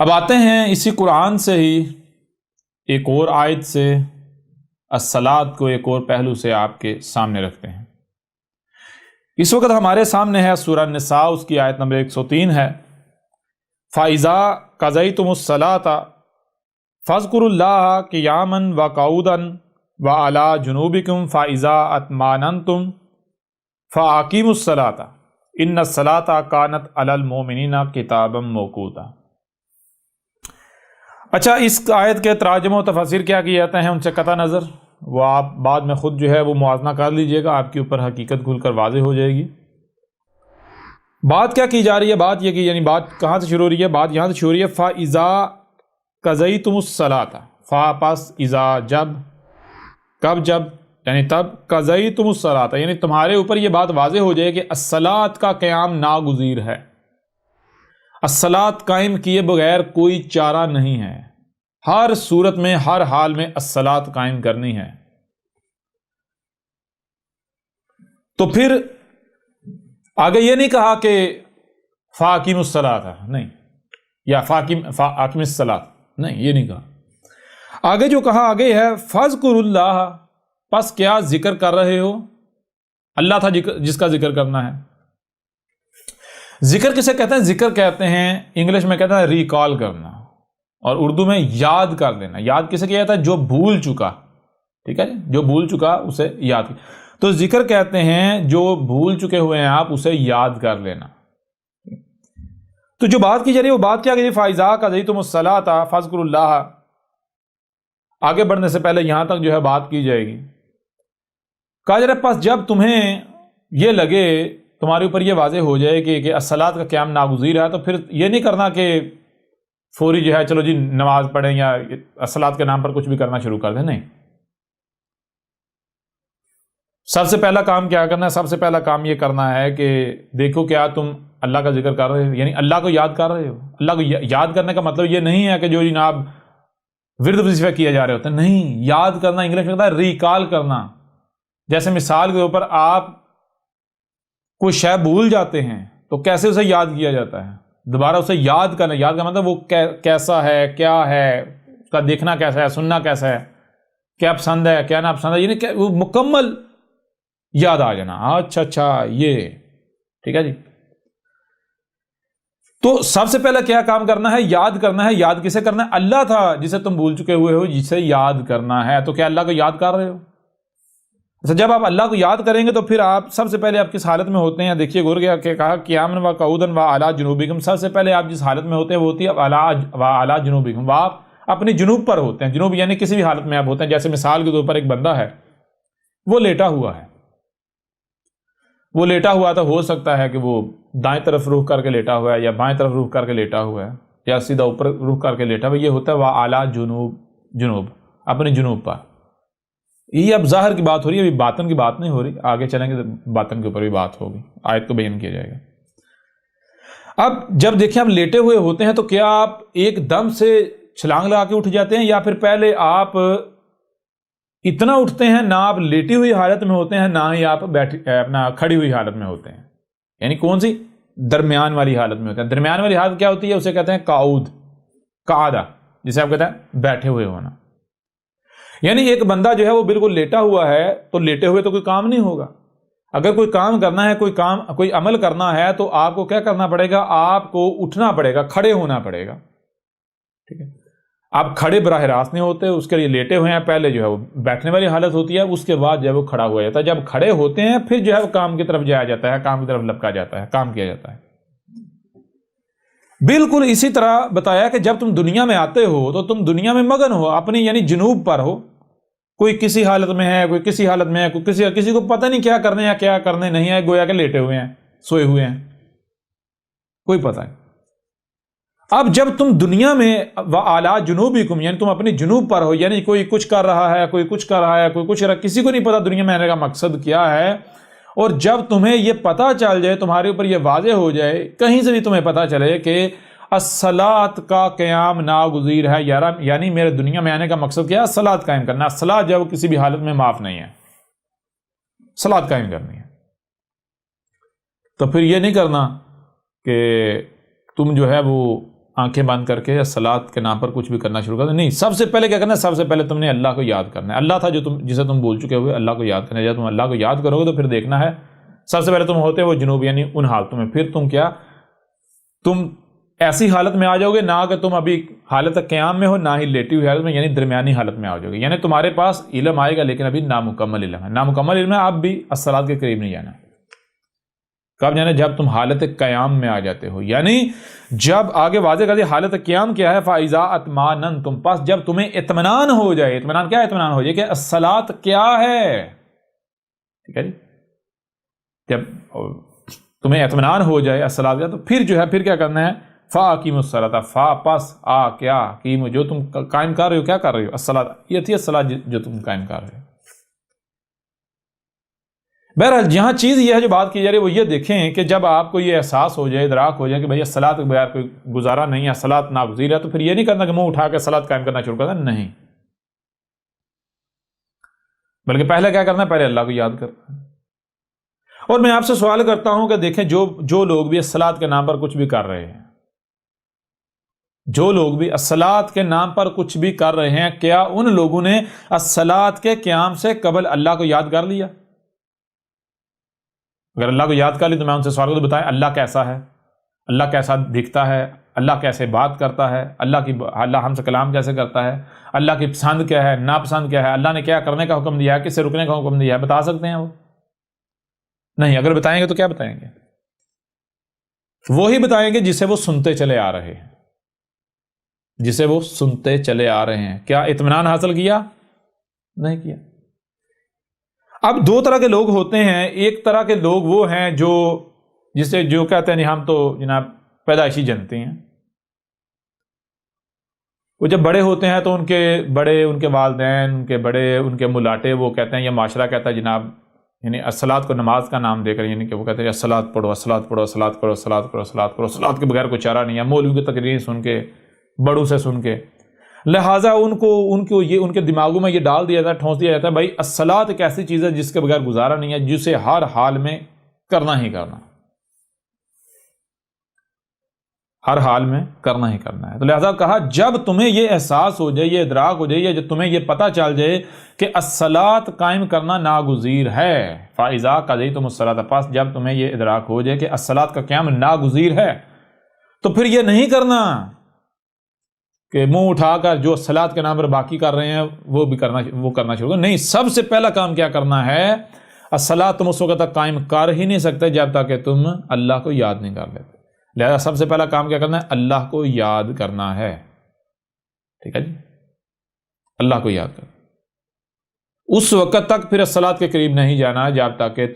اب آتے ہیں اسی قرآن سے ہی ایک اور آیت سے الصلاۃ کو ایک اور پہلو سے آپ کے سامنے رکھتے ہیں۔ اس وقت ہمارے سامنے ہے سورہ النساء، اس کی آیت نمبر 103 ہے، فَإِذَا قَضَيْتُمُ الصَّلَاةَ فَاذْكُرُوا اللَّهَ قِيَامًا وَقُعُودًا وَعَلَىٰ جُنُوبِكُمْ فَإِذَا اطْمَأْنَنْتُمْ فَأَقِیمُوا الصَّلَاةَ إِنَّ الصَّلَاةَ كَانَتْ عَلَى الْمُؤْمِنِينَ كِتَابًا مَوْقُوتًا۔ اچھا، اس آیت کے تراجم و تفاسیر کیا کیے جاتے ہیں ان سے قطع نظر، وہ آپ بعد میں خود جو ہے وہ موازنہ کر لیجئے گا، آپ کے اوپر حقیقت کھل کر واضح ہو جائے گی۔ بات کیا کی جا رہی ہے؟ بات یہ کہ یعنی بات کہاں سے شروع ہو رہی ہے؟ بات یہاں سے شروع ہو رہی ہے فَإِذَا قَضَيْتُمُ الصَّلَاةَ، فا پس اذا جب، کب جب یعنی تب، قَضَيْتُمُ الصَّلَاةَ یعنی تمہارے اوپر یہ بات واضح ہو جائے کہ الصلاۃ کا قیام ناگزیر ہے، الصلاۃ قائم کیے بغیر کوئی چارہ نہیں ہے، ہر صورت میں ہر حال میں الصلاۃ قائم کرنی ہے۔ تو پھر آگے یہ نہیں کہا کہ فاقیم الصلاۃ، نہیں، یا فاقیم الصلاۃ، نہیں، یہ نہیں کہا۔ آگے جو کہا آگے ہے فَاذْكُرُوا اللَّهَ، پس کیا ذکر کر رہے ہو؟ اللہ تھا جس کا ذکر کرنا ہے۔ ذکر کسے کہتے ہیں؟ ذکر کہتے ہیں انگلش میں کہتے ہیں ریکال کرنا، اور اردو میں یاد کر دینا۔ یاد کسے کیا جاتا ہے؟ جو بھول چکا، ٹھیک ہے، جو بھول چکا اسے یاد کر۔ تو ذکر کہتے ہیں جو بھول چکے ہوئے ہیں آپ اسے یاد کر لینا۔ تو جو بات کی جا رہی ہے وہ بات کیا کہ فَإِذَا قَضَيْتُمُ الصَّلَاةَ فَاذْكُرُوا اللَّهَ، آگے بڑھنے سے پہلے یہاں تک جو ہے بات کی جائے گی۔ کہا جا رہا ہے پس جب تمہیں یہ لگے، تمہارے اوپر یہ واضح ہو جائے کہ الصلاۃ کا قیام ناگزیر ہے، تو پھر یہ نہیں کرنا کہ فوری جو ہے چلو جی نماز پڑھیں یا الصلاۃ کے نام پر کچھ بھی کرنا شروع کر دیں، نہیں۔ سب سے پہلا کام کیا کرنا ہے؟ سب سے پہلا کام یہ کرنا ہے کہ دیکھو کیا تم اللہ کا ذکر کر رہے ہو، یعنی اللہ کو یاد کر رہے ہو۔ اللہ کو یاد کرنے کا مطلب یہ نہیں ہے کہ جو جناب ورد وظیفہ کیا جا رہے ہوتے ہیں، نہیں، یاد کرنا انگلش میں کہتا ہے ریکال کرنا۔ جیسے مثال کے اوپر آپ کوئی شے بھول جاتے ہیں تو کیسے اسے یاد کیا جاتا ہے؟ دوبارہ اسے یاد کرنا۔ یاد کا مطلب وہ کیسا ہے، کیا ہے، اس کا دیکھنا کیسا ہے، سننا کیسا ہے، کیا پسند ہے، کیا ناپسند ہے، یعنی وہ مکمل یاد آ جانا۔ اچھا یہ ٹھیک ہے جی۔ تو سب سے پہلے کیا کام کرنا ہے؟ یاد کرنا ہے۔ یاد کسے کرنا ہے؟ اللہ تھا جسے تم بھول چکے ہوئے ہو، جسے یاد کرنا ہے۔ تو کیا اللہ کو یاد کر رہے ہو؟ اچھا، جب آپ اللہ کو یاد کریں گے تو پھر آپ سب سے پہلے آپ کس حالت میں ہوتے ہیں؟ دیکھیے غور کہ کہا قیامًا وقعوداً وعلی جنوبکم، سب سے پہلے آپ جس حالت میں ہوتے ہیں وہ ہوتی ہے وعلی جنوبکم، وہ آپ اپنی جنوب پر ہوتے ہیں۔ جنوب یعنی کسی بھی حالت میں آپ ہوتے ہیں۔ جیسے مثال کے طور پر ایک بندہ ہے، وہ لیٹا ہوا ہے، وہ لیٹا ہوا تو ہو سکتا ہے کہ وہ دائیں طرف رخ کر کے لیٹا ہوا ہے، یا بائیں طرف رخ کر کے لیٹا ہوا ہے، یا سیدھا اوپر رخ کر کے لیٹا ہوا ہے۔ یہ ہوتا ہے وعلی جنوب، اپنی جنوب پر۔ یہ اب ظاہر کی بات ہو رہی ہے، ابھی باطن کی بات نہیں ہو رہی، آگے چلیں گے تو باطن کے اوپر بھی بات ہوگی، آیت کو بیان کیا جائے گا۔ اب جب دیکھیں آپ لیٹے ہوئے ہوتے ہیں تو کیا آپ ایک دم سے چھلانگ لگا کے اٹھ جاتے ہیں، یا پھر پہلے آپ اتنا اٹھتے ہیں؟ نہ آپ لیٹی ہوئی حالت میں ہوتے ہیں، نہ ہی آپ اپنا کھڑی ہوئی حالت میں ہوتے ہیں، یعنی کون سی؟ درمیان والی حالت میں ہوتے ہیں۔ درمیان والی حالت کیا ہوتی ہے؟ اسے کہتے ہیں قعود، قعدہ، جسے آپ کہتے ہیں بیٹھے ہوئے ہونا۔ یعنی ایک بندہ جو ہے وہ بالکل لیٹا ہوا ہے تو لیٹے ہوئے تو کوئی کام نہیں ہوگا۔ اگر کوئی کام کرنا ہے، کوئی عمل کرنا ہے تو آپ کو کیا کرنا پڑے گا؟ آپ کو اٹھنا پڑے گا، کھڑے ہونا پڑے گا، ٹھیک ہے۔ آپ کھڑے براہ راست نہیں ہوتے، اس کے لیے لیٹے ہوئے ہیں، پہلے جو ہے وہ بیٹھنے والی حالت ہوتی ہے، اس کے بعد جو ہے وہ کھڑا ہوا جاتا ہے۔ جب کھڑے ہوتے ہیں پھر جو ہے وہ کام کی طرف جایا جاتا ہے، کام کی طرف لپکا جاتا ہے، کام کیا جاتا ہے۔ بالکل اسی طرح بتایا کہ جب تم دنیا میں آتے ہو تو تم دنیا میں مگن ہو، اپنی یعنی جنوب پر ہو۔ کوئی کسی حالت میں ہے، کوئی کسی حالت میں ہے، کوئی کسی کو پتہ نہیں کیا کرنے ہیں کیا کرنے نہیں ہے، گویا کہ لیٹے ہوئے ہیں، سوئے ہوئے ہیں، کوئی پتہ نہیں۔ اب جب تم دنیا میں وَعَلَىٰ جُنُوبِكُمْ یعنی تم اپنی جنوب پر ہو، یعنی کوئی کچھ کر رہا ہے، کوئی کچھ کر رہا ہے، کوئی کچھ رہا، کسی کو نہیں پتا دنیا میں آنے کا مقصد کیا ہے، اور جب تمہیں یہ پتہ چل جائے، تمہارے اوپر یہ واضح ہو جائے، کہیں سے بھی تمہیں پتہ چلے کہ الصلاۃ کا قیام ناگزیر ہے، یعنی میرے دنیا میں آنے کا مقصد کیا ہے؟ الصلاۃ قائم کرنا۔ الصلاۃ جو کسی بھی حالت میں معاف نہیں ہے، الصلاۃ قائم کرنی ہے۔ تو پھر یہ نہیں کرنا کہ تم جو ہے وہ آنکھیں بند کر کے الصلاۃ کے نام پر کچھ بھی کرنا شروع کر دیں. نہیں، سب سے پہلے کیا کرنا ہے؟ سب سے پہلے تم نے اللہ کو یاد کرنا ہے. اللہ تھا جسے تم بھول چکے ہوئے، اللہ کو یاد کرنا ہے. جب تم اللہ کو یاد کرو گے تو پھر دیکھنا ہے سب سے پہلے تم ہوتے وہ جنوب، یعنی ان حالتوں میں. پھر تم ایسی حالت میں آ جاؤ گے نہ کہ تم ابھی حالت قیام میں ہو، نہ ہی لیٹی ہوئی حالت میں، یعنی درمیانی حالت میں آ جاؤ گے. یعنی تمہارے پاس علم آئے گا لیکن ابھی نامکمل علم ہے. نامکمل علم ہے، آپ بھی الصلاۃ کے قریب نہیں جانا. کب جانا؟ جب تم حالت قیام میں آ جاتے ہو. یعنی جب آگے واضح کر دیا حالت قیام کیا ہے، فَإِذَا أَطْمَأْنَنْتُمْ، پس جب تمہیں اطمینان ہو جائے. اطمینان کیا ہے؟ اطمینان ہو جائے کہ الصلاۃ کیا ہے. ٹھیک ہے جی، جب تمہیں اطمینان ہو جائے الصلاۃ کا، تو پھر جو ہے پھر کیا کرنا ہے؟ فَأَقِیمُوا الصَّلَاةَ، فا پس کیا قیم، جو تم قائم کر رہے ہو. کیا کر رہے ہو؟ الصلاۃ. یہ تھی الصلاۃ جو تم قائم کر رہے ہو. بہرحال یہاں چیز یہ ہے جو بات کی جا رہی ہے وہ یہ دیکھیں کہ جب آپ کو یہ احساس ہو جائے، ادراک ہو جائے کہ بھئی الصلاۃ کے بغیر کوئی گزارا نہیں ہے، الصلاۃ ناگزیر ہے، تو پھر یہ نہیں کرنا کہ منہ اٹھا کے الصلاۃ قائم کرنا شروع کرنا. نہیں، بلکہ پہلے کیا کرنا ہے؟ پہلے اللہ کو یاد کرنا ہے. اور میں آپ سے سوال کرتا ہوں کہ دیکھیں جو لوگ بھی الصلاۃ کے نام پر کچھ بھی کر رہے ہیں، جو لوگ بھی الصلاۃ کے نام پر کچھ بھی کر رہے ہیں، کیا ان لوگوں نے الصلاۃ کے قیام سے قبل اللہ کو یاد کر لیا؟ اگر اللہ کو یاد کر لی تو میں ان سے سوال کروں، بتائیں اللہ کیسا ہے، اللہ کیسا دکھتا ہے، اللہ کیسے بات کرتا ہے، اللہ ہم سے کلام کیسے کرتا ہے، اللہ کی پسند کیا ہے، ناپسند کیا ہے، اللہ نے کیا کرنے کا حکم دیا ہے، کس سے رکنے کا حکم دیا ہے، بتا سکتے ہیں وہ؟ نہیں. اگر بتائیں گے تو کیا بتائیں گے؟ وہی بتائیں گے جسے وہ سنتے چلے آ رہے ہیں، جسے وہ سنتے چلے آ رہے ہیں. کیا اطمینان حاصل کیا؟ نہیں کیا. اب دو طرح کے لوگ ہوتے ہیں. ایک طرح کے لوگ وہ ہیں جو کہتے ہیں نہیں ہم تو جناب پیدائشی جنتی ہیں. وہ جب بڑے ہوتے ہیں تو ان کے والدین، ان کے ملاٹے، وہ کہتے ہیں، یہ معاشرہ کہتا ہے جناب، یعنی الصلاۃ کو نماز کا نام دے کر، یعنی کہ وہ کہتے ہیں الصلاۃ پڑھو، الصلاۃ پڑھو، الصلاۃ کرو، الصلاۃ کرو، الصلاۃ کرو، الصلاۃ کے بغیر کوئی چارہ نہیں ہے. مولویوں کی تقریر سن کے، بڑوں سے سن کے، لہٰذا ان کے دماغوں میں یہ ڈال دیا جاتا ہے، ٹھونس دیا جاتا ہے بھائی الصلاۃ ایک ایسی چیز ہے جس کے بغیر گزارا نہیں ہے، جسے ہر حال میں کرنا ہی کرنا، ہر حال میں کرنا ہی کرنا ہے. تو لہٰذا کہا جب تمہیں یہ احساس ہو جائے، یہ ادراک ہو جائے، یا جب تمہیں یہ پتہ چل جائے کہ الصلاۃ قائم کرنا ناگزیر ہے، فَإِذَا قَضَيْتُمُ الصَّلَاةَ، پس جب تمہیں یہ ادراک ہو جائے کہ الصلاۃ کا قیام ناگزیر ہے، تو پھر یہ نہیں کرنا کہ منہ اٹھا کر جو الصلاۃ کے نام پر باقی کر رہے ہیں وہ کرنا شروع کرنا. نہیں، سب سے پہلا کام کیا کرنا ہے؟ الصلاۃ تم اس وقت تک قائم کر ہی نہیں سکتے جب تک کہ تم اللہ کو یاد نہیں کر لیتے. لہذا سب سے پہلا کام کیا کرنا ہے؟ اللہ کو یاد کرنا ہے. ٹھیک ہے جی، اللہ کو یاد کرنا. اس وقت تک پھر الصلاۃ کے قریب نہیں جانا جب تک کہ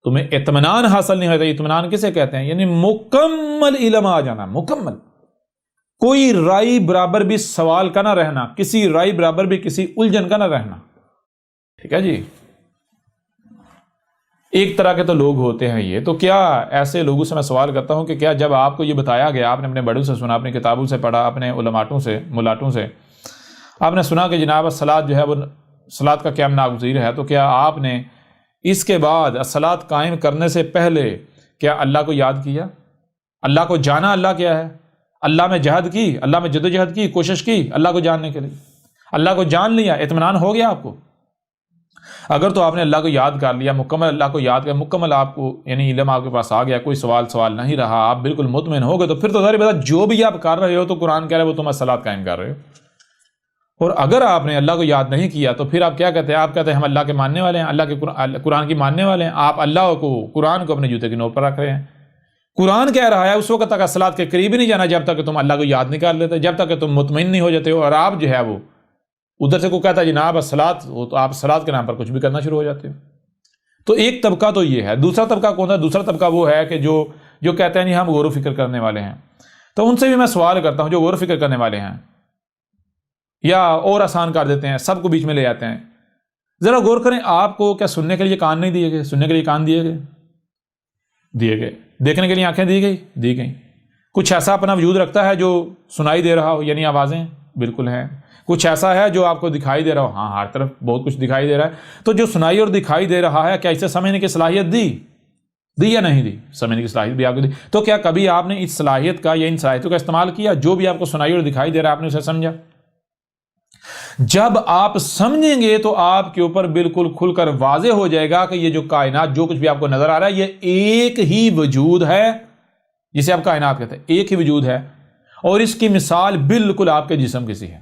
تمہیں اطمینان حاصل نہیں ہوتا. اطمینان کسے کہتے ہیں؟ یعنی مکمل علم آ جانا، مکمل، کوئی رائی برابر بھی سوال کا نہ رہنا، کسی رائی برابر بھی کسی الجھن کا نہ رہنا. ٹھیک ہے جی. ایک طرح کے تو لوگ ہوتے ہیں یہ. تو کیا ایسے لوگوں سے میں سوال کرتا ہوں کہ کیا جب آپ کو یہ بتایا گیا، آپ نے اپنے بڑوں سے سنا، اپنی کتابوں سے پڑھا، اپنے علماءوں سے، ملاٹوں سے آپ نے سنا کہ جناب الصلاۃ جو ہے وہ الصلاۃ کا قیام ناگزیر ہے، تو کیا آپ نے اس کے بعد الصلاۃ قائم کرنے سے پہلے کیا اللہ کو یاد کیا؟ اللہ کو جانا اللہ کیا ہے؟ اللہ میں جہد کی، اللہ میں جدوجہد کی، کوشش کی اللہ کو جاننے کے لیے. اللہ کو جان لیا، اطمینان ہو گیا آپ کو. اگر تو آپ نے اللہ کو یاد کر لیا، مکمل اللہ کو یاد کر، مکمل آپ کو یعنی علم آپ کے پاس آ گیا، کوئی سوال نہیں رہا، آپ بالکل مطمئن ہو گئے، تو پھر تو ظاہر بات جو بھی آپ کر رہے ہو تو قرآن کہہ رہا ہے وہ تم الصلاۃ قائم کر رہے ہو. اور اگر آپ نے اللہ کو یاد نہیں کیا تو پھر آپ کیا کہتے ہیں؟ آپ کہتے ہیں ہم اللہ کے ماننے والے ہیں، اللہ کے قرآن کی ماننے والے ہیں. آپ اللہ کو، قرآن کو اپنے جوتے کی نوک پر رکھ رہے ہیں. قرآن کہہ رہا ہے اس وقت تک الصلاۃ کے قریب ہی نہیں جانا جب تک کہ تم اللہ کو یاد نہیں کر لیتے، جب تک کہ تم مطمئن نہیں ہو جاتے ہو. اور آپ جو ہے وہ ادھر سے کوئی کہتا ہے جناب الصلاۃ، وہ تو آپ الصلاۃ کے نام پر کچھ بھی کرنا شروع ہو جاتے ہو. تو ایک طبقہ تو یہ ہے. دوسرا طبقہ کون ہے؟ دوسرا طبقہ وہ ہے کہ جو کہتے ہیں نہیں ہم غور و فکر کرنے والے ہیں. تو ان سے بھی میں سوال کرتا ہوں جو غور و فکر کرنے والے ہیں یا اور آسان کر دیتے ہیں، سب کو بیچ میں لے جاتے ہیں، ذرا غور کریں، آپ کو کیا سننے کے لیے کان نہیں دیے گئے؟ سننے کے لیے کان دیے گئے. دیکھنے کے لیے آنکھیں دی گئیں. کچھ ایسا اپنا وجود رکھتا ہے جو سنائی دے رہا ہو، یعنی آوازیں بالکل ہیں. کچھ ایسا ہے جو آپ کو دکھائی دے رہا ہو، ہاں ہر طرف بہت کچھ دکھائی دے رہا ہے. تو جو سنائی اور دکھائی دے رہا ہے، کیا اسے سمجھنے کی صلاحیت دی یا نہیں دی؟ سمجھنے کی صلاحیت بھی آپ کو دی. تو کیا کبھی آپ نے اس صلاحیت کا یا ان صلاحیتوں کا استعمال کیا؟ جو بھی آپ کو سنائی اور دکھائی دے رہا ہے آپ نے اسے سمجھا؟ جب آپ سمجھیں گے تو آپ کے اوپر بالکل کھل کر واضح ہو جائے گا کہ یہ جو کائنات جو کچھ بھی آپ کو نظر آ رہا ہے یہ ایک ہی وجود ہے، جسے آپ کائنات کہتے ہیں، ایک ہی وجود ہے، اور اس کی مثال بالکل آپ کے جسم کی سی ہے.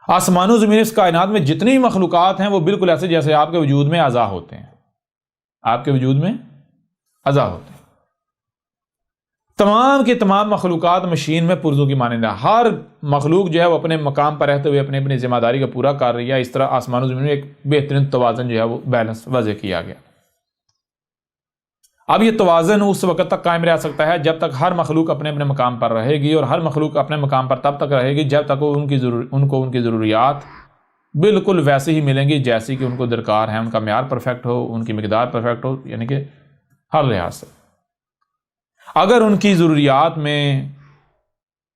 آسمان و زمین اس کائنات میں جتنی مخلوقات ہیں وہ بالکل ایسے جیسے آپ کے وجود میں اعضاء ہوتے ہیں، آپ کے وجود میں اعضاء ہوتے ہیں. تمام کی تمام مخلوقات مشین میں پرزوں کی مانند ہے. ہر مخلوق جو ہے وہ اپنے مقام پر رہتے ہوئے اپنی اپنی ذمہ داری کا پورا کر رہی ہے. اس طرح آسمان و زمین میں ایک بہترین توازن جو ہے وہ بیلنس وضع کیا گیا. اب یہ توازن اس وقت تک قائم رہ سکتا ہے جب تک ہر مخلوق اپنے اپنے مقام پر رہے گی، اور ہر مخلوق اپنے مقام پر تب تک رہے گی جب تک ان کو ان کی ضروریات بالکل ویسے ہی ملیں گی جیسی کہ ان کو درکار ہے. ان کا معیار پرفیکٹ ہو، ان کی مقدار پرفیکٹ ہو، یعنی کہ ہر لحاظ سے. اگر ان کی ضروریات میں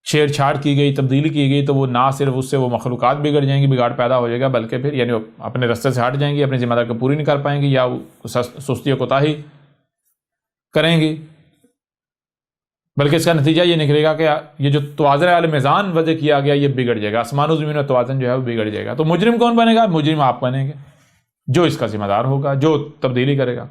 چھیڑ چھاڑ کی گئی، تبدیلی کی گئی، تو وہ نہ صرف اس سے وہ مخلوقات بگڑ جائیں گی، بگاڑ پیدا ہو جائے گا، بلکہ پھر یعنی اپنے رستے سے ہٹ جائیں گی، اپنی ذمہ داری کو پوری نہیں کر پائیں گی، یا سستی و کوتاہی کریں گی. بلکہ اس کا نتیجہ یہ نکلے گا کہ یہ جو توازن عالم میزان وضع کیا گیا یہ بگڑ جائے گا. آسمان و زمین میں توازن جو ہے وہ بگڑ جائے گا. تو مجرم کون بنے گا؟ مجرم آپ بنیں گے، جو اس کا ذمہ دار ہوگا، جو تبدیلی کرے گا.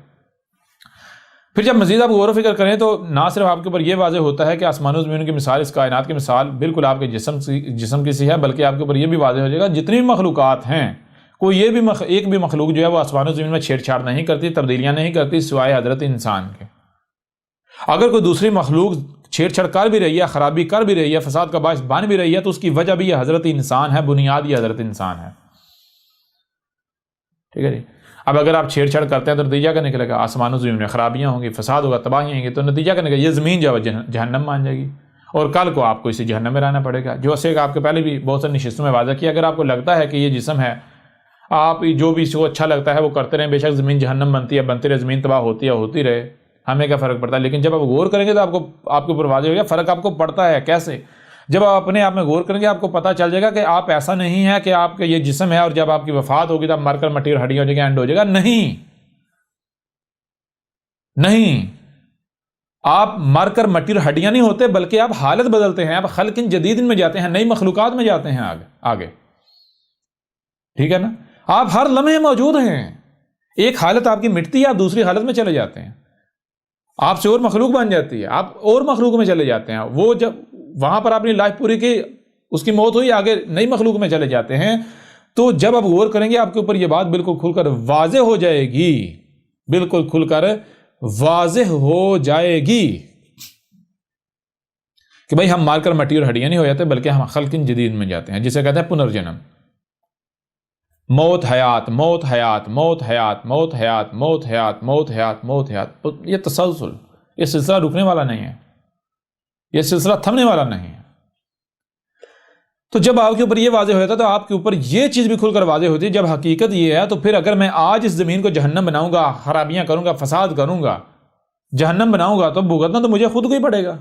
پھر جب مزید آپ غور و فکر کریں تو نہ صرف آپ کے اوپر یہ واضح ہوتا ہے کہ آسمان و زمین کی مثال، اس کائنات کی مثال بالکل آپ کے جسم کی سی ہے، بلکہ آپ کے اوپر یہ بھی واضح ہو جائے گا جتنی بھی مخلوقات ہیں کوئی ایک بھی مخلوق جو ہے وہ آسمان و زمین میں چھیڑ چھاڑ نہیں کرتی، تبدیلیاں نہیں کرتی سوائے حضرت انسان کے. اگر کوئی دوسری مخلوق چھیڑ چھاڑ کر بھی رہی ہے، خرابی کر بھی رہی ہے، فساد کا باعث بن بھی رہی ہے، تو اس کی وجہ بھی یہ حضرت انسان ہے، بنیاد یہ حضرت انسان ہے. ٹھیک ہے جی. اب اگر آپ چھیڑ چھاڑ کرتے ہیں تو نتیجہ کیا نکلے گا؟ آسمان و زمین میں خرابیاں ہوں گی، فساد ہوگا، تباہیاں ہوں گی، تو نتیجہ کیا نکلے گا؟ یہ زمین جو ہے جہنم مان جائے گی، اور کل کو آپ کو اسی جہنم میں رہنا پڑے گا. جو اسے آپ کے پہلے بھی بہت ساری نشستوں میں واضح کیا، اگر آپ کو لگتا ہے کہ یہ جسم ہے، آپ جو بھی اس کو اچھا لگتا ہے وہ کرتے رہیں، بے شک زمین جہنم بنتی ہے، بنتی رہے، زمین تباہ ہوتی ہے، ہوتی رہے، ہمیں کیا فرق پڑتا ہے. لیکن جب آپ غور کریں گے تو آپ کے اوپر واضح ہو گیا فرق آپ کو پڑتا ہے کیسے. جب آپ اپنے آپ میں غور کریں گے آپ کو پتہ چل جائے گا کہ آپ ایسا نہیں ہے کہ آپ کا یہ جسم ہے اور جب آپ کی وفات ہوگی تو آپ مر کر مٹی اور ہڈیاں ہو جائے گا، اینڈ ہو جائے گا. نہیں، آپ مر کر مٹی اور ہڈیاں نہیں ہوتے، بلکہ آپ حالت بدلتے ہیں، آپ خلق جدید میں جاتے ہیں، نئی مخلوقات میں جاتے ہیں آگے. ٹھیک ہے نا. آپ ہر لمحے موجود ہیں. ایک حالت آپ کی مٹتی ہے، آپ دوسری حالت میں چلے جاتے ہیں، آپ سے اور مخلوق بن جاتی ہے، آپ اور مخلوق میں چلے جاتے ہیں. وہ جب وہاں پر آپ نے لائف پوری کی، اس کی موت ہوئی، آگے نئی مخلوق میں چلے جاتے ہیں. تو جب آپ غور کریں گے آپ کے اوپر یہ بات بالکل کھل کر واضح ہو جائے گی، بالکل کھل کر واضح ہو جائے گی کہ بھائی ہم مار کر مٹی اور ہڈیاں نہیں ہو جاتے، بلکہ ہم خلق جدید میں جاتے ہیں، جسے کہتے ہیں پنرجنم. موت حیات، موت حیات، موت حیات، موت حیات، موت حیات، موت حیات، موت حیات. یہ تسلسل، یہ سلسلہ رکنے والا نہیں ہے، یہ سلسلہ تھمنے والا نہیں ہے. تو جب آپ کے اوپر یہ واضح ہو جاتا ہے تو آپ کے اوپر یہ چیز بھی کھل کر واضح ہوتی ہے. جب حقیقت یہ ہے تو پھر اگر میں آج اس زمین کو جہنم بناؤں گا، خرابیاں کروں گا، فساد کروں گا، جہنم بناؤں گا، تو بھگتنا تو مجھے خود کو ہی پڑے گا.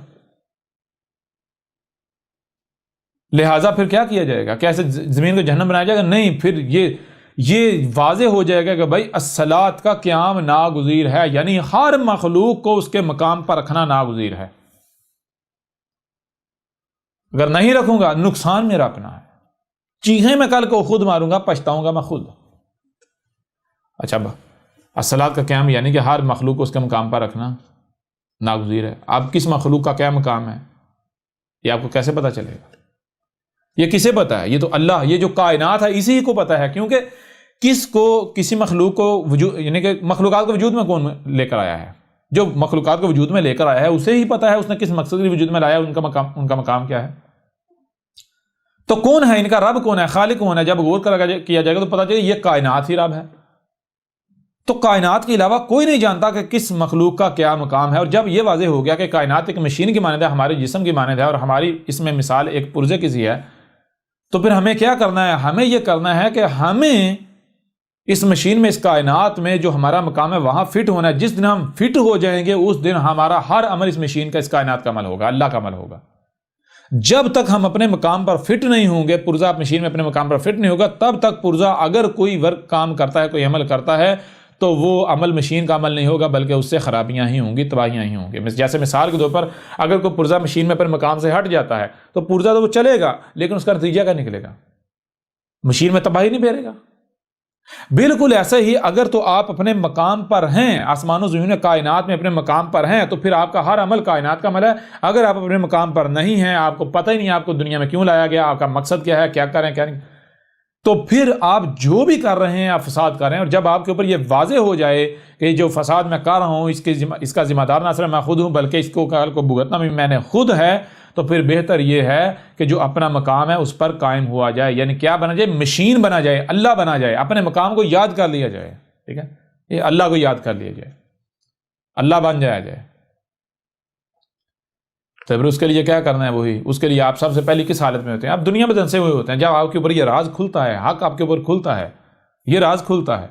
لہٰذا پھر کیا کیا جائے گا؟ کیسے زمین کو جہنم بنایا جائے گا؟ نہیں، پھر یہ واضح ہو جائے گا کہ بھائی الصلاۃ کا قیام ناگزیر ہے، یعنی ہر مخلوق کو اس کے مقام پر رکھنا ناگزیر ہے. اگر نہیں رکھوں گا نقصان میرا اپنا ہے، چیخیں میں کل کو خود ماروں گا، پچھتاؤں گا میں خود. اچھا الصلاۃ کا قیام یعنی کہ ہر مخلوق کو اس کے مقام پر رکھنا ناگزیر ہے. اب کس مخلوق کا کیا مقام ہے یہ آپ کو کیسے پتا چلے گا؟ یہ کسے پتا ہے؟ یہ تو اللہ، یہ جو کائنات ہے اسی کو پتا ہے. کیونکہ کسی مخلوق کو وجود، یعنی کہ مخلوقات کو وجود میں کون لے کر آیا ہے؟ جو مخلوقات کو وجود میں لے کر آیا ہے اسے ہی پتا ہے اس نے کس مقصد کے وجود میں لایا، ان کا مقام کیا ہے. تو کون ہے ان کا رب؟ کون ہے؟ خالق کون ہے؟ جب غور کیا جائے گا تو پتا چلے یہ کائنات ہی رب ہے. تو کائنات کے علاوہ کوئی نہیں جانتا کہ کس مخلوق کا کیا مقام ہے. اور جب یہ واضح ہو گیا کہ کائنات ایک مشین کی مانند ہے، ہمارے جسم کی مانند ہے، اور ہماری اس میں مثال ایک پرزے کی سی ہے، تو پھر ہمیں کیا کرنا ہے؟ ہمیں یہ کرنا ہے کہ ہمیں اس مشین میں، اس کائنات میں جو ہمارا مقام ہے وہاں فٹ ہونا ہے. جس دن ہم فٹ ہو جائیں گے اس دن ہمارا ہر عمل اس مشین کا، اس کائنات کا عمل ہوگا، اللہ کا عمل ہوگا. جب تک ہم اپنے مقام پر فٹ نہیں ہوں گے، پرزہ مشین میں اپنے مقام پر فٹ نہیں ہوگا، تب تک پرزہ اگر کوئی ورک کام کرتا ہے، کوئی عمل کرتا ہے، تو وہ عمل مشین کا عمل نہیں ہوگا بلکہ اس سے خرابیاں ہی ہوں گی، تباہیاں ہی ہوں گی۔ جیسے مثال کے طور پر اگر کوئی پرزہ مشین میں اپنے مقام سے ہٹ جاتا ہے تو پرزہ تو وہ چلے گا لیکن اس کا نتیجہ کیا نکلے گا؟ مشین میں تباہی نہیں پھیرے گا۔ بالکل ایسے ہی اگر تو آپ اپنے مقام پر ہیں، آسمان و زمین کائنات میں اپنے مقام پر ہیں، تو پھر آپ کا ہر عمل کائنات کا عمل ہے۔ اگر آپ اپنے مقام پر نہیں ہیں، آپ کو پتہ ہی نہیں آپ کو دنیا میں کیوں لایا گیا، آپ کا مقصد کیا ہے، کیا کریں کیا نہیں، تو پھر آپ جو بھی کر رہے ہیں آپ فساد کر رہے ہیں۔ اور جب آپ کے اوپر یہ واضح ہو جائے کہ جو فساد میں کر رہا ہوں اس کا ذمہ دار نہ صرف میں خود ہوں بلکہ اس کو کل کو بھگتنا بھی میں نے خود ہے، تو پھر بہتر یہ ہے کہ جو اپنا مقام ہے اس پر قائم ہوا جائے، یعنی کیا بنا جائے؟ مشین بنا جائے، اللہ بنا جائے، اپنے مقام کو یاد کر لیا جائے، ٹھیک ہے، یہ اللہ کو یاد کر لیا جائے، اللہ بن جایا جائے۔ تو پھر اس کے لیے کیا کرنا ہے؟ وہی اس کے لیے آپ سب سے پہلے کس حالت میں ہوتے ہیں؟ آپ دنیا میں دھنسے ہوئے ہوتے ہیں۔ جب آپ کے اوپر یہ راز کھلتا ہے، حق آپ کے اوپر کھلتا ہے، یہ راز کھلتا ہے،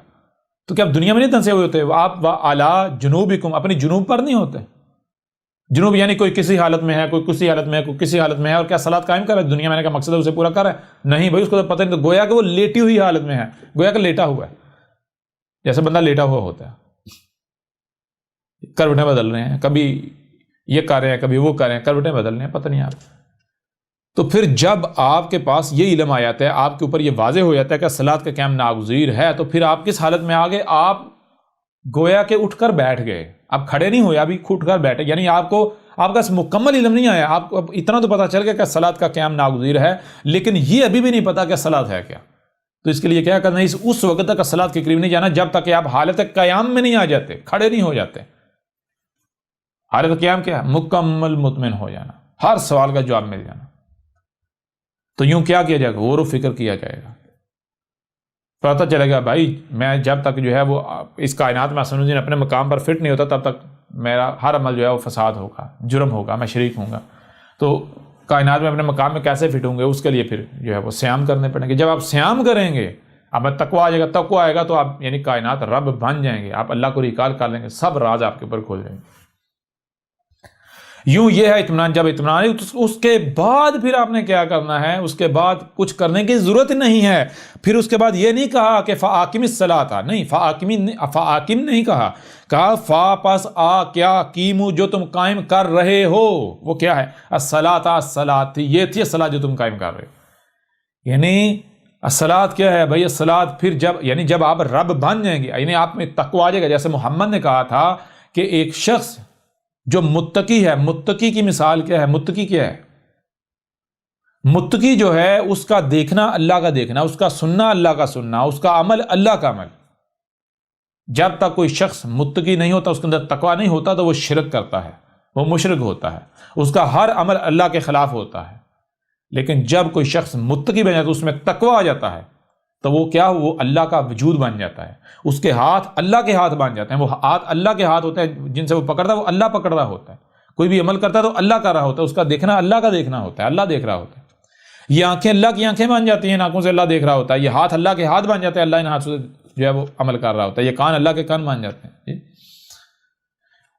تو کیا آپ دنیا میں نہیں دھنسے ہوئے ہوتے؟ آپ اعلیٰ جنوبکم، اپنی جنوب پر نہیں ہوتے۔ جنوب یعنی کوئی کسی حالت میں ہے، کوئی کسی حالت میں ہے، کوئی کسی حالت میں ہے، اور کیا صلاۃ قائم کر رہا ہے دنیا میں؟ نے کا مقصد ہے اسے پورا کر رہا ہے؟ نہیں بھائی، اس کو تو پتہ نہیں، تو گویا کہ وہ لیٹی ہوئی حالت میں ہے، گویا کہ لیٹا ہوا ہے، جیسے بندہ لیٹا ہوا ہوتا ہے، کروٹیں بدل رہے ہیں، کبھی یہ کر رہے ہیں کبھی وہ کر رہے ہیں، کروٹیں بدل رہے ہیں، پتہ نہیں آپ۔ تو پھر جب آپ کے پاس یہ علم آ جاتا ہے، آپ کے اوپر یہ واضح ہو جاتا ہے کہ صلاۃ کا قیام ناگزیر ہے، تو پھر آپ کس حالت میں آ گئے؟ آپ گویا کہ اٹھ کر بیٹھ گئے، آپ کھڑے نہیں ہوئے، ابھی اٹھ کر بیٹھے، یعنی آپ کا مکمل علم نہیں آیا، آپ کو اتنا تو پتا چل گیا کہ صلاۃ کا قیام ناگزیر ہے، لیکن یہ ابھی بھی نہیں پتا کہ صلاۃ ہے کیا۔ تو اس کے لیے کیا کرنا ہے؟ اس وقت تک صلاۃ کے قریب نہیں جانا جب تک کہ آپ حالت قیام میں نہیں آ جاتے، کھڑے نہیں ہو جاتے۔ حالت قیام کیا ہے؟ مکمل مطمئن ہو جانا، ہر سوال کا جواب مل جانا۔ تو یوں کیا کیا جائے گا؟ غور و فکر کیا جائے گا، پتہ چلے گا بھائی میں جب تک جو ہے وہ اس کائنات میں آسمان و زمین اپنے مقام پر فٹ نہیں ہوتا تب تک میرا ہر عمل جو ہے وہ فساد ہوگا، جرم ہوگا، میں شریک ہوں گا۔ تو کائنات میں اپنے مقام میں کیسے فٹ ہوں گے؟ اس کے لیے پھر جو ہے وہ صیام کرنے پڑیں گے۔ جب آپ صیام کریں گے، اب تقویٰ آ جائے گا، تقویٰ آئے گا تو آپ یعنی کائنات رب بن جائیں گے، آپ اللہ کو ریکال کر لیں گے، سب راز آپ کے اوپر کھول جائیں گے۔ یوں یہ ہے اطمینان۔ جب اطمینان ہے اس کے بعد پھر آپ نے کیا کرنا ہے؟ اس کے بعد کچھ کرنے کی ضرورت نہیں ہے۔ پھر اس کے بعد یہ نہیں کہا کہ فَآقِمِ الصَّلَاةَ، نہیں، فَآقِم نہیں کہا فا پس آ کیا کیمو جو تم قائم کر رہے ہو، وہ کیا ہے؟ الصلاۃ، یہ تھی الصلاۃ جو تم قائم کر رہے ہو۔ یعنی الصلاۃ کیا ہے بھائی؟ الصلاۃ پھر جب آپ رب بن جائیں گے، یعنی آپ میں تقویٰ آ جائے گا۔ جیسے محمد نے کہا تھا کہ ایک شخص جو متقی ہے، متقی کی مثال کیا ہے؟ متقی کیا ہے؟ متقی جو ہے اس کا دیکھنا اللہ کا دیکھنا، اس کا سننا اللہ کا سننا، اس کا عمل اللہ کا عمل۔ جب تک کوئی شخص متقی نہیں ہوتا، اس کے اندر تقویٰ نہیں ہوتا، تو وہ شرک کرتا ہے، وہ مشرک ہوتا ہے، اس کا ہر عمل اللہ کے خلاف ہوتا ہے۔ لیکن جب کوئی شخص متقی بن جاتا ہے، اس میں تقویٰ آ جاتا ہے، تو وہ کیا؟ وہ اللہ کا وجود بن جاتا ہے، اس کے ہاتھ اللہ کے ہاتھ بن جاتے ہیں، وہ ہاتھ اللہ کے ہاتھ ہوتے ہیں جن سے وہ پکڑتا ہے، وہ اللہ پکڑ رہا ہوتا ہے۔ کوئی بھی عمل کرتا ہے تو اللہ کر رہا ہوتا ہے، اس کا دیکھنا اللہ کا دیکھنا ہوتا ہے، اللہ دیکھ رہا ہوتا ہے۔ یہ آنکھیں اللہ کی آنکھیں بن جاتی ہیں، آنکھوں سے اللہ دیکھ رہا ہوتا ہے۔ یہ ہاتھ اللہ کے ہاتھ بن جاتے ہیں، اللہ ان ہاتھوں سے جو ہے وہ عمل کر رہا ہوتا ہے۔ یہ کان اللہ کے کان بن جاتے ہیں۔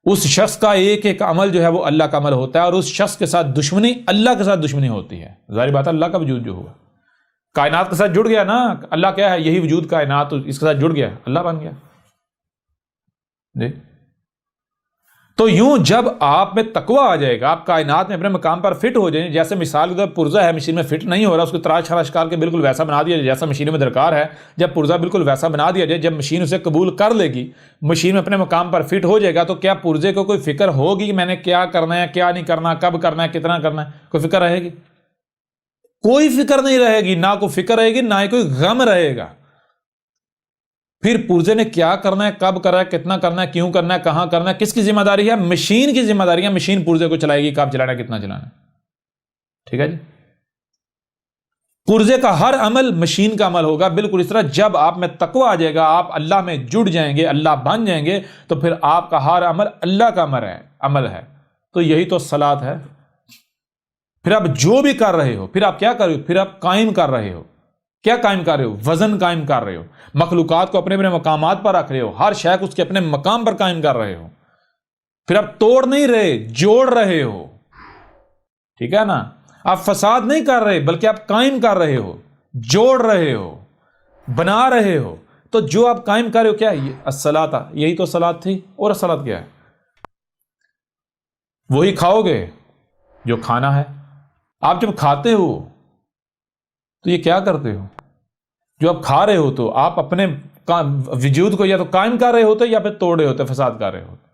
اس شخص کا ایک ایک عمل جو ہے وہ اللہ کا عمل ہوتا ہے، اور اس شخص کے ساتھ دشمنی اللہ کے ساتھ دشمنی ہوتی ہے۔ ظاہر بات ہے اللہ کا وجود جو ہوا کائنات کے ساتھ جڑ گیا نا، اللہ کیا ہے؟ یہی وجود کائنات، اس کے ساتھ جڑ گیا، اللہ بن گیا جی۔ تو یوں جب آپ میں تقویٰ آ جائے گا، آپ کائنات میں اپنے مقام پر فٹ ہو جائیں۔ جیسے مثال کے طور پر پرزہ ہے، مشین میں فٹ نہیں ہو رہا، اس کو تراش خراش کر کے بالکل ویسا بنا دیا جائے جیسا مشین میں درکار ہے۔ جب پرزہ بالکل ویسا بنا دیا جائے، جب مشین اسے قبول کر لے گی، مشین میں اپنے مقام پر فٹ ہو جائے گا، تو کیا پرزے کو کوئی فکر ہوگی کہ میں نے کیا کرنا ہے، کیا نہیں کرنا، کب کرنا ہے، کتنا کرنا ہے؟ کوئی فکر رہے گی؟ کوئی فکر نہیں رہے گی، نہ کوئی فکر رہے گی، نہ ہی کوئی غم رہے گا۔ پھر پرزے نے کیا کرنا ہے، کب کرنا ہے، کتنا کرنا ہے، کیوں کرنا ہے، کہاں کرنا ہے، کس کی ذمہ داری ہے؟ مشین کی ذمہ داری ہے۔ مشین پرزے کو چلائے گی، کب چلانا ہے، کتنا چلانا ہے، ٹھیک ہے جی۔ پرزے کا ہر عمل مشین کا عمل ہوگا۔ بالکل اس طرح جب آپ میں تقویٰ آ جائے گا، آپ اللہ میں جڑ جائیں گے، اللہ بن جائیں گے، تو پھر آپ کا ہر عمل اللہ کا عمل ہے۔ تو یہی تو صلاۃ ہے۔ پھر آپ جو بھی کر رہے ہو، پھر آپ کیا کر رہے ہو؟ پھر آپ قائم کر رہے ہو۔ کیا قائم کر رہے ہو؟ وزن قائم کر رہے ہو، مخلوقات کو اپنے اپنے مقامات پر رکھ رہے ہو، ہر شے کو اس کے اپنے مقام پر قائم کر رہے ہو۔ پھر آپ توڑ نہیں رہے، جوڑ رہے ہو، ٹھیک ہے نا؟ آپ فساد نہیں کر رہے بلکہ آپ قائم کر رہے ہو، جوڑ رہے ہو، بنا رہے ہو۔ تو تو جو آپ قائم کر رہے ہو کیا ہے؟ الصلاۃ، یہی تو صلاۃ تھی. اور الصلاۃ کیا ہے؟ وہی کھاؤ گے جو کھانا ہے. آپ جب کھاتے ہو تو یہ کیا کرتے ہو؟ جو آپ کھا رہے ہو تو آپ اپنے وجود کو یا تو قائم کر رہے ہوتے یا پھر توڑ رہے ہوتے، فساد کر رہے ہوتے.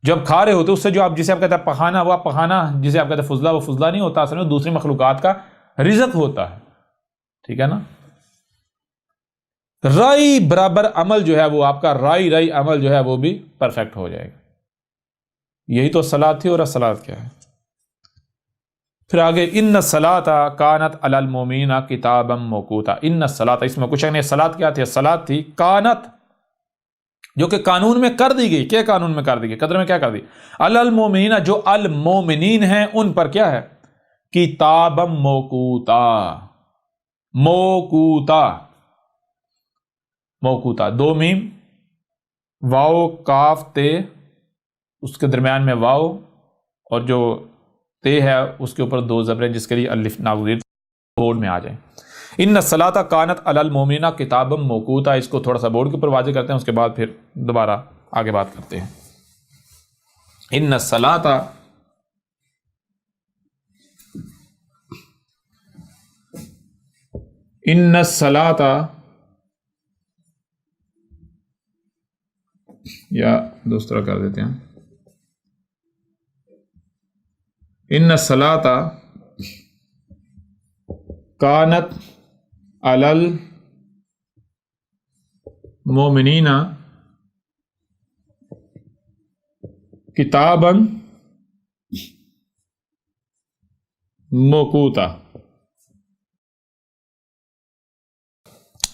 جب کھا رہے ہوتے اس سے جو آپ جسے آپ کہتے ہیں پخانا، وہ پخانا جسے آپ کہتے ہیں فضلہ، وہ فضلہ نہیں ہوتا، اصل میں دوسری مخلوقات کا رزق ہوتا ہے. ٹھیک ہے نا؟ رائی برابر عمل جو ہے وہ آپ کا رائی عمل جو ہے وہ بھی پرفیکٹ ہو جائے گا. یہی تو صلاۃ تھی. اور الصلاۃ کیا ہے؟ پھر آگے ان الصلاۃ کانت علی المؤمنین کتابا موقوتا. ان الصلاۃ، اس میں کچھ نہیں. صلاۃ کیا تھی؟ صلاۃ تھی کانت، جو کہ قانون میں کر دی گئی. کیا قانون میں کر دی گئی؟ قدر میں کیا کر دی؟ علی المؤمنین، جو المؤمنین ہیں ان پر کیا ہے؟ کتابا موقوتا. موقوتا، موقوتا، 2 میم، واو کاف تے، اس کے درمیان میں واو، اور جو تے ہے اس کے اوپر 2 زبریں جس کے لیے الف ناظرین بورڈ میں آ جائیں. ان الصلاۃ کانت علی المؤمنین کتابا موقوتا. اس کو تھوڑا سا بورڈ کے اوپر واضح کرتے ہیں، اس کے بعد پھر دوبارہ آگے بات کرتے ہیں. ان الصلاۃ ان الصلاۃ، یا دوسرا کر دیتے ہیں، ان الصلاۃ کانت علی المؤمنین کتابا موقوتا.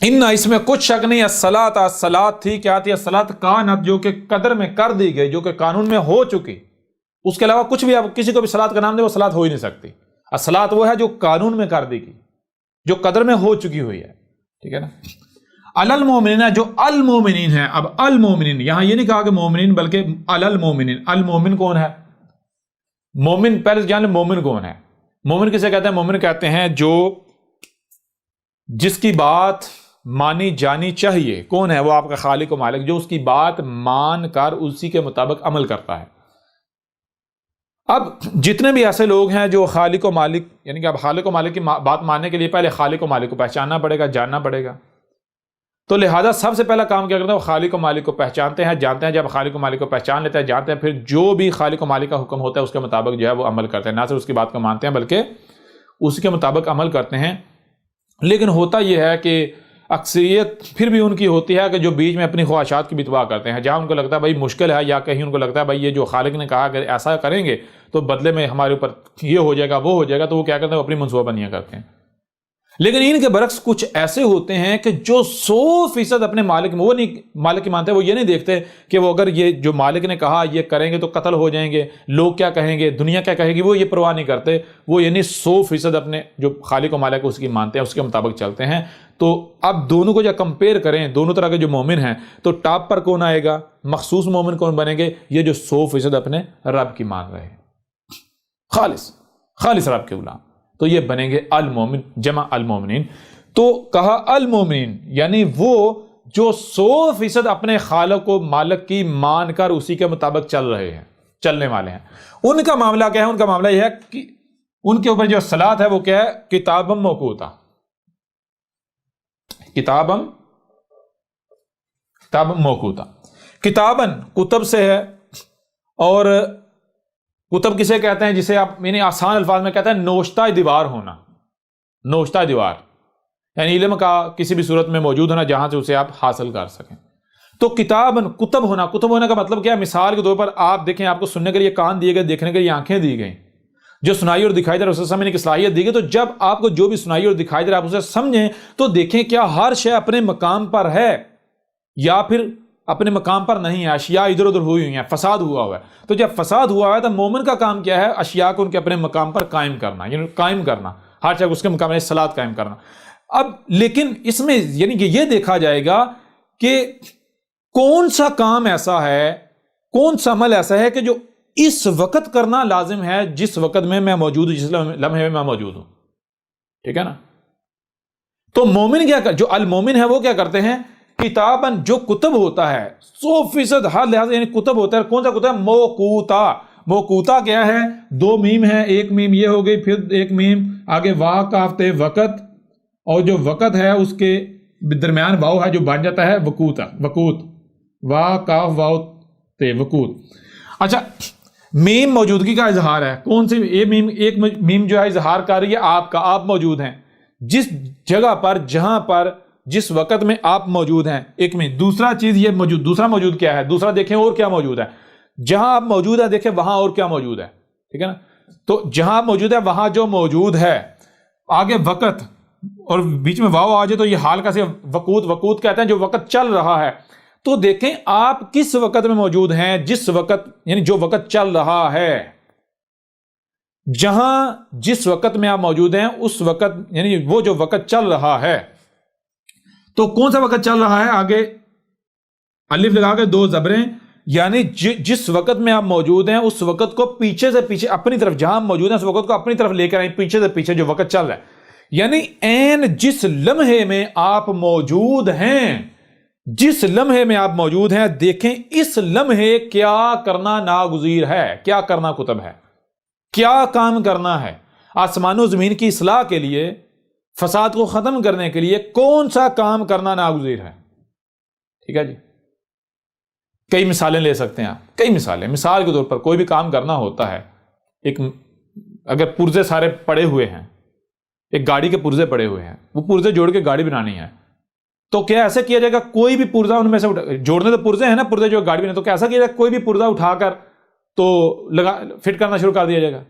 ان، اس میں کچھ شک نہیں. الصلاۃ، الصلاۃ تھی، کیا تھی؟ الصلاۃ کانت، جو کہ قدر میں کر دی گئی، جو کہ قانون میں ہو چکی. اس کے علاوہ کچھ بھی آپ کسی کو بھی صلاۃ کا نام دے وہ صلاۃ ہو ہی نہیں سکتی. الصلاۃ وہ ہے جو قانون میں کر دی گئی، جو قدر میں ہو چکی ہوئی ہے. ٹھیک ہے نا؟ علی المؤمنین، جو المؤمنین ہیں. اب المؤمنین یہاں یہ نہیں کہا کہ مومنین، بلکہ علی المؤمنین. المؤمن کون ہے؟ مومن، پہلے جان لیں مومن کون ہے. مومن کسے کہتے ہیں؟ مومن کہتے ہیں جو جس کی بات مانی جانی چاہیے. کون ہے وہ؟ آپ کا خالق و مالک، جو اس کی بات مان کر اسی کے مطابق عمل کرتا ہے. اب جتنے بھی ایسے لوگ ہیں جو خالق و مالک، یعنی کہ اب خالق و مالک کی بات ماننے کے لیے پہلے خالق و مالک کو پہچاننا پڑے گا، جاننا پڑے گا. تو لہذا سب سے پہلا کام کیا کرتے ہیں؟ وہ خالق و مالک کو پہچانتے ہیں، جانتے ہیں. جب خالق و مالک کو پہچان لیتے ہیں، جانتے ہیں، پھر جو بھی خالق و مالک کا حکم ہوتا ہے اس کے مطابق جو ہے وہ عمل کرتے ہیں. نہ صرف اس کی بات کو مانتے ہیں بلکہ اس کے مطابق عمل کرتے ہیں. لیکن ہوتا یہ ہے کہ اکثریت پھر بھی ان کی ہوتی ہے کہ جو بیچ میں اپنی خواہشات کی بھی دعا کرتے ہیں. جہاں ان کو لگتا ہے بھائی مشکل ہے، یا کہیں ان کو لگتا ہے بھائی یہ جو خالق نے کہا کہ ایسا کریں گے تو بدلے میں ہمارے اوپر یہ ہو جائے گا، وہ ہو جائے گا، تو وہ کیا کرتے ہیں؟ اپنی منصوبہ بندیاں کرتے ہیں. لیکن ان کے برعکس کچھ ایسے ہوتے ہیں کہ جو 100% اپنے مالک میں، وہ نہیں مالک کی مانتے، وہ یہ نہیں دیکھتے کہ وہ اگر یہ جو مالک نے کہا یہ کریں گے تو قتل ہو جائیں گے، لوگ کیا کہیں گے، دنیا کیا کہے گی، وہ یہ پرواہ نہیں کرتے. وہ یعنی 100% اپنے جو خالق و مالک اس کی مانتے ہیں، اس کے مطابق چلتے ہیں. تو اب دونوں کو جب کمپیئر کریں، دونوں طرح کے جو مومن ہیں، تو ٹاپ پر کون آئے گا؟ مخصوص مومن کون بنیں گے؟ یہ جو 100% اپنے رب کی مان رہے ہیں، خالص رب کے غلام، تو یہ بنیں گے المومن، جمع المومنین. تو کہا المومنین یعنی وہ جو 100% اپنے خالق و مالک کی مان کر اسی کے مطابق چل رہے ہیں، چلنے والے ہیں. ان کا معاملہ کیا ہے؟ ان کا معاملہ یہ ہے کہ ان کے اوپر جو صلاۃ ہے وہ کیا ہے؟ کتابا موقوتا. کتابا موقوتا. کتابن کتب سے ہے، اور کتب کسے کہتے ہیں؟ جسے آپ یعنی آسان الفاظ میں کہتے ہیں نوشتہ دیوار ہونا. نوشتہ دیوار یعنی علم کا کسی بھی صورت میں موجود ہونا جہاں سے اسے آپ حاصل کر سکیں. تو کتابن کتب ہونا. کتب ہونے کا مطلب کیا ہے؟ مثال کے طور پر آپ دیکھیں، آپ کو سننے کے لیے کان دیے گئے، دیکھنے کے لیے آنکھیں دی گئیں، جو سنائی اور دکھائی دے رہا ہے اسے سمجھنے کی صلاحیت دی گئی. تو جب آپ کو جو بھی سنائی اور دکھائی دے رہا ہے آپ اسے سمجھیں تو دیکھیں کیا ہر شے اپنے مقام پر ہے یا پھر اپنے مقام پر نہیں ہے. اشیاء ادھر ادھر ہوئی ہوئی ہیں، فساد ہوا ہوا ہے. تو جب فساد ہوا ہے تو مومن کا کام کیا ہے؟ اشیاء کو ان کے اپنے مقام پر قائم کرنا، یعنی قائم کرنا، ہر شے اس کے مقام پر صلاۃ قائم کرنا. اب لیکن اس میں یعنی کہ یہ دیکھا جائے گا کہ کون سا کام ایسا ہے، کون سا عمل ایسا ہے کہ جو اس وقت کرنا لازم ہے جس وقت میں موجود ہوں، جس لمحے میں موجود ہوں. ٹھیک ہے نا؟ تو مومن کیا جو المومن ہے وہ کیا کرتے ہیں کتابن جو کتب ہوتا ہے 100% ہر لحاظ یعنی کتب ہوتا ہے. کون سا کتب ہے؟ موقوتا. موقوتا کیا ہے؟ 2 میم ہے, ایک میم یہ ہو گئی, پھر ایک میم آگے وا کاف تے وقت, اور جو وقت ہے اس کے درمیان واو ہے جو بن جاتا ہے وقوت. وقوت وا کاف واو تے وقوت. اچھا میم موجودگی کا اظہار ہے. کون سی؟ یہ میم, ایک میم جو ہے اظہار کر رہی ہے آپ کا, آپ موجود ہیں جس جگہ پر جہاں پر جس وقت میں آپ موجود ہیں, ایک میم. دوسرا چیز یہ موجود, دوسرا موجود کیا ہے؟ دوسرا دیکھیں اور کیا موجود ہے. جہاں آپ موجود ہیں دیکھیں وہاں اور کیا موجود ہے. ٹھیک ہے نا. تو جہاں آپ موجود ہے وہاں جو موجود ہے, آگے وقت اور بیچ میں واو آ جائے تو یہ حال کا سے وقوت. وقوت کہتے ہیں جو وقت چل رہا ہے. تو دیکھیں آپ کس وقت میں موجود ہیں؟ جس وقت یعنی جو وقت چل رہا ہے. جہاں جس وقت میں آپ موجود ہیں اس وقت یعنی وہ جو وقت چل رہا ہے. تو کون سا وقت چل رہا ہے؟ آگے الف لگا کے 2 زبریں, یعنی جس وقت میں آپ موجود ہیں اس وقت کو پیچھے سے پیچھے اپنی طرف, جہاں آپ موجود ہیں اس وقت کو اپنی طرف لے کر آئیں, پیچھے سے پیچھے جو وقت چل رہا ہے. یعنی عین جس لمحے میں آپ موجود ہیں, جس لمحے میں آپ موجود ہیں دیکھیں اس لمحے کیا کرنا ناگزیر ہے, کیا کرنا کتب ہے, کیا کام کرنا ہے. آسمان و زمین کی اصلاح کے لیے, فساد کو ختم کرنے کے لیے کون سا کام کرنا ناگزیر ہے. ٹھیک ہے جی. کئی مثالیں لے سکتے ہیں آپ, کئی مثالیں. مثال کے طور پر کوئی بھی کام کرنا ہوتا ہے, ایک اگر پرزے سارے پڑے ہوئے ہیں, ایک گاڑی کے پرزے پڑے ہوئے ہیں, وہ پرزے جوڑ کے گاڑی بنانی ہے, تو کیا ایسا کیا جائے گا کوئی بھی پرزا ان میں سے جوڑنے تو پرزے ہیں نا, پرزے جو گاڑی بنے, تو کیا ایسا کیا جائے گا کوئی بھی پرزا اٹھا کر تو لگا فٹ کرنا شروع کر دیا جائے گا؟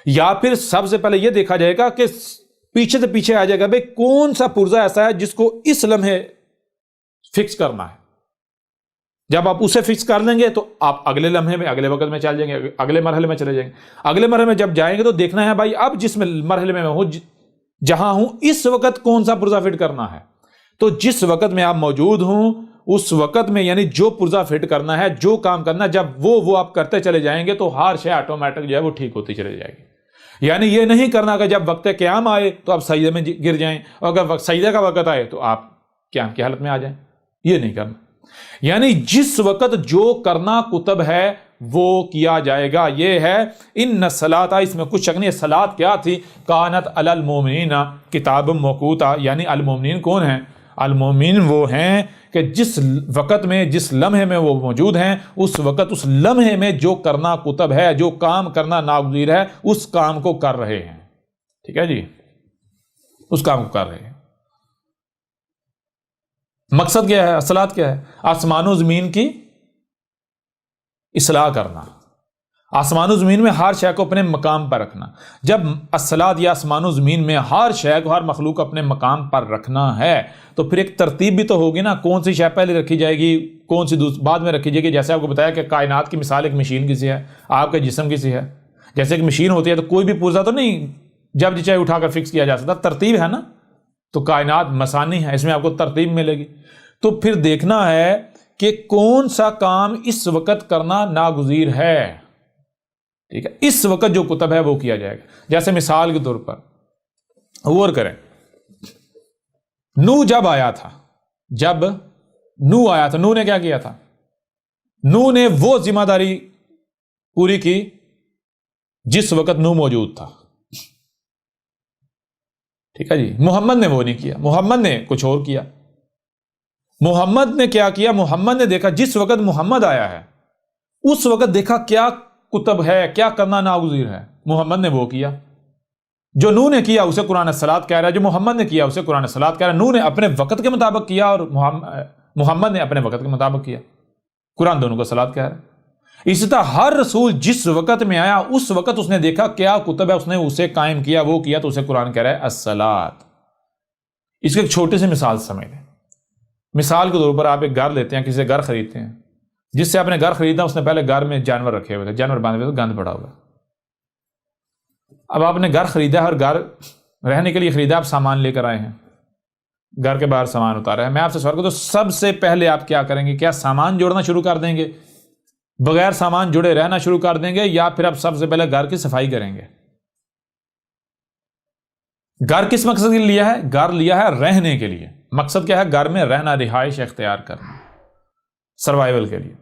یا پھر سب سے پہلے یہ دیکھا جائے گا کہ پیچھے سے پیچھے آ جائے گا بھئی کون سا پرزا ایسا ہے جس کو اس لمحے فکس کرنا ہے. جب آپ اسے فکس کر لیں گے تو آپ اگلے لمحے میں, اگلے وقت میں چل جائیں گے, اگلے مرحلے میں چلے جائیں گے. اگلے مرحلے میں جب جائیں گے تو دیکھنا ہے بھائی اب جس مرحلے میں ہوں, جہاں ہوں, اس وقت کون سا پرزا فٹ کرنا ہے. تو جس وقت میں آپ موجود ہوں اس وقت میں یعنی جو پرزا فٹ کرنا ہے, جو کام کرنا ہے, جب وہ آپ کرتے چلے جائیں گے تو ہر شے آٹومیٹک جو ہے وہ ٹھیک ہوتی چلے جائے گی. یعنی یہ نہیں کرنا کہ جب وقت قیام آئے تو آپ سجدے میں گر جائیں, اور اگر سجدے کا وقت آئے تو آپ قیام کی حالت میں آ جائیں. یہ نہیں کرنا. یعنی جس وقت جو کرنا کتب ہے وہ کیا جائے گا. یہ ہے ان الصلاۃ, اس میں کچھ شک نہیں. صلاۃ کیا تھی؟ کانت علی المؤمنین کتاب موقوتا. یعنی المؤمنین کون ہیں؟ المؤمنین وہ ہیں کہ جس وقت میں, جس لمحے میں وہ موجود ہیں اس وقت اس لمحے میں جو کرنا کتب ہے, جو کام کرنا ناگزیر ہے, اس کام کو کر رہے ہیں. ٹھیک ہے جی, اس کام کو کر رہے ہیں. مقصد کیا ہے؟ الصلاۃ کیا ہے؟ آسمان و زمین کی اصلاح کرنا, آسمان و زمین میں ہر شے کو اپنے مقام پر رکھنا. جب الصلاۃ یا آسمان و زمین میں ہر شے کو, ہر مخلوق اپنے مقام پر رکھنا ہے تو پھر ایک ترتیب بھی تو ہوگی نا. کون سی شے پہلے رکھی جائے گی, کون سی بعد میں رکھی جائے گی. جیسے آپ کو بتایا کہ کائنات کی مثال ایک مشین کی سی ہے, آپ کے جسم کی سی ہے. جیسے ایک مشین ہوتی ہے تو کوئی بھی پرزا تو نہیں جب چاہے اٹھا کر فکس کیا جا سکتا, ترتیب ہے نا. تو کائنات مسانی ہے, اس میں آپ کو ترتیب ملے گی. تو پھر دیکھنا ہے کہ کون سا کام اس وقت کرنا ناگزیر ہے. ٹھیک ہے, اس وقت جو کتب ہے وہ کیا جائے گا. جیسے مثال کے طور پر غور کریں, نوح جب آیا تھا, جب نوح آیا تھا, نوح نے کیا کیا تھا؟ نوح نے وہ ذمہ داری پوری کی جس وقت نوح موجود تھا. ٹھیک ہے جی. محمد نے وہ نہیں کیا, محمد نے کچھ اور کیا. محمد نے کیا کیا؟ محمد نے دیکھا جس وقت محمد آیا ہے اس وقت دیکھا کیا کتب ہے, کیا کرنا ناگزیر ہے, محمد نے وہ کیا. جو نوح نے کیا اسے قرآن الصلاۃ کہہ رہا ہے, جو محمد نے کیا اسے قرآن الصلاۃ کہہ رہا ہے. نوح نے اپنے وقت کے مطابق کیا اور محمد نے اپنے وقت کے مطابق کیا. قرآن دونوں کو صلاۃ کہہ رہا ہے. اسی طرح ہر رسول جس وقت میں آیا اس وقت اس نے دیکھا کیا کتب ہے, اس نے اسے قائم کیا, وہ کیا, تو اسے قرآن کہہ رہا ہے الصلاۃ. اس کی ایک چھوٹی سی مثال سمجھ لیں. مثال کے طور پر آپ ایک گھر لیتے ہیں, کسی سے گھر خریدتے ہیں, جس سے آپ نے گھر خریدا اس نے پہلے گھر میں جانور رکھے ہوئے تھے, جانور باندھے ہوئے تھے, گند پڑا ہوا. اب آپ نے گھر خریدا ہے اور گھر رہنے کے لیے خریدا, آپ سامان لے کر آئے ہیں, گھر کے باہر سامان اتارا ہے. میں آپ سے سوال کرتا ہوں, سب سے پہلے آپ کیا کریں گے؟ کیا سامان جوڑنا شروع کر دیں گے, بغیر سامان جڑے رہنا شروع کر دیں گے, یا پھر آپ سب سے پہلے گھر کی صفائی کریں گے؟ گھر کس مقصد کے لیے لیا ہے؟ گھر لیا ہے رہنے کے لیے, مقصد کیا ہے؟ گھر میں رہنا، رہائش اختیار کرنا سروائیول کے لیے۔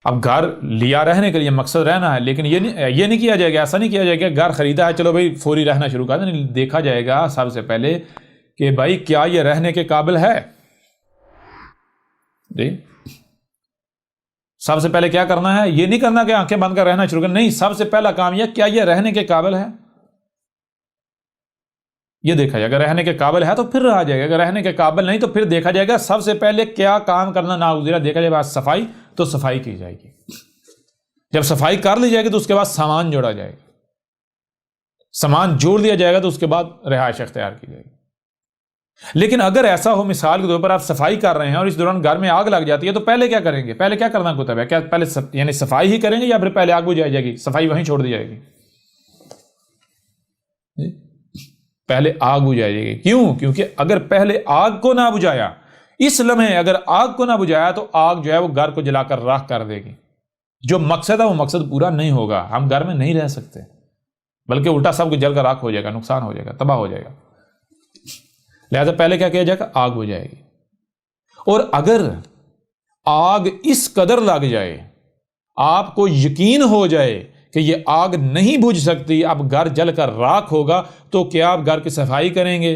اب گھر لیا رہنے کے لیے، مقصد رہنا ہے، لیکن یہ نہیں کیا جائے گا، ایسا نہیں کیا جائے گا گھر خریدا ہے چلو بھائی فوری رہنا شروع کر دیں۔ دیکھا جائے گا سب سے پہلے کہ بھائی کیا یہ رہنے کے قابل ہے؟ جی سب سے پہلے کیا کرنا ہے؟ یہ نہیں کرنا کہ آنکھیں بند کر رہنا شروع کرنا، نہیں، سب سے پہلا کام یہ کیا یہ رہنے کے قابل ہے، یہ دیکھا جائے گا۔ اگر رہنے کے قابل ہے تو پھر رہا جائے گا، اگر رہنے کے قابل نہیں تو پھر دیکھا جائے گا سب سے پہلے کیا کام کرنا ناگزیر ہے۔ دیکھا جائے گا صفائی، تو صفائی کی جائے گی، جب صفائی کر لی جائے گی تو اس کے بعد سامان جوڑا جائے گا، سامان جوڑ دیا جائے گا تو اس کے بعد رہائش اختیار کی جائے گی۔ لیکن اگر ایسا ہو مثال کے طور پر آپ صفائی کر رہے ہیں اور اس دوران گھر میں آگ لگ جاتی ہے تو پہلے کیا کریں گے؟ پہلے کیا کرنا کتب ہے؟ کیا پہلے یعنی صفائی ہی کریں گے یا پھر پہلے آگ بجھائی جائے گی؟ صفائی وہیں چھوڑ دی جائے گی، پہلے آگ بجھائی جائے گی۔ کیوں؟ کیونکہ اگر پہلے آگ کو نہ بجھایا، اس لمحے اگر آگ کو نہ بجھایا تو آگ جو ہے وہ گھر کو جلا کر راکھ کر دے گی، جو مقصد ہے وہ مقصد پورا نہیں ہوگا، ہم گھر میں نہیں رہ سکتے، بلکہ الٹا سب کچھ جل کر راکھ ہو جائے گا، نقصان ہو جائے گا، تباہ ہو جائے گا۔ لہذا پہلے کیا کیا جائے گا؟ آگ بجھائے گی۔ اور اگر آگ اس قدر لگ جائے، آپ کو یقین ہو جائے کہ یہ آگ نہیں بجھ سکتی، اب گھر جل کر راکھ ہوگا، تو کیا آپ گھر کی صفائی کریں گے،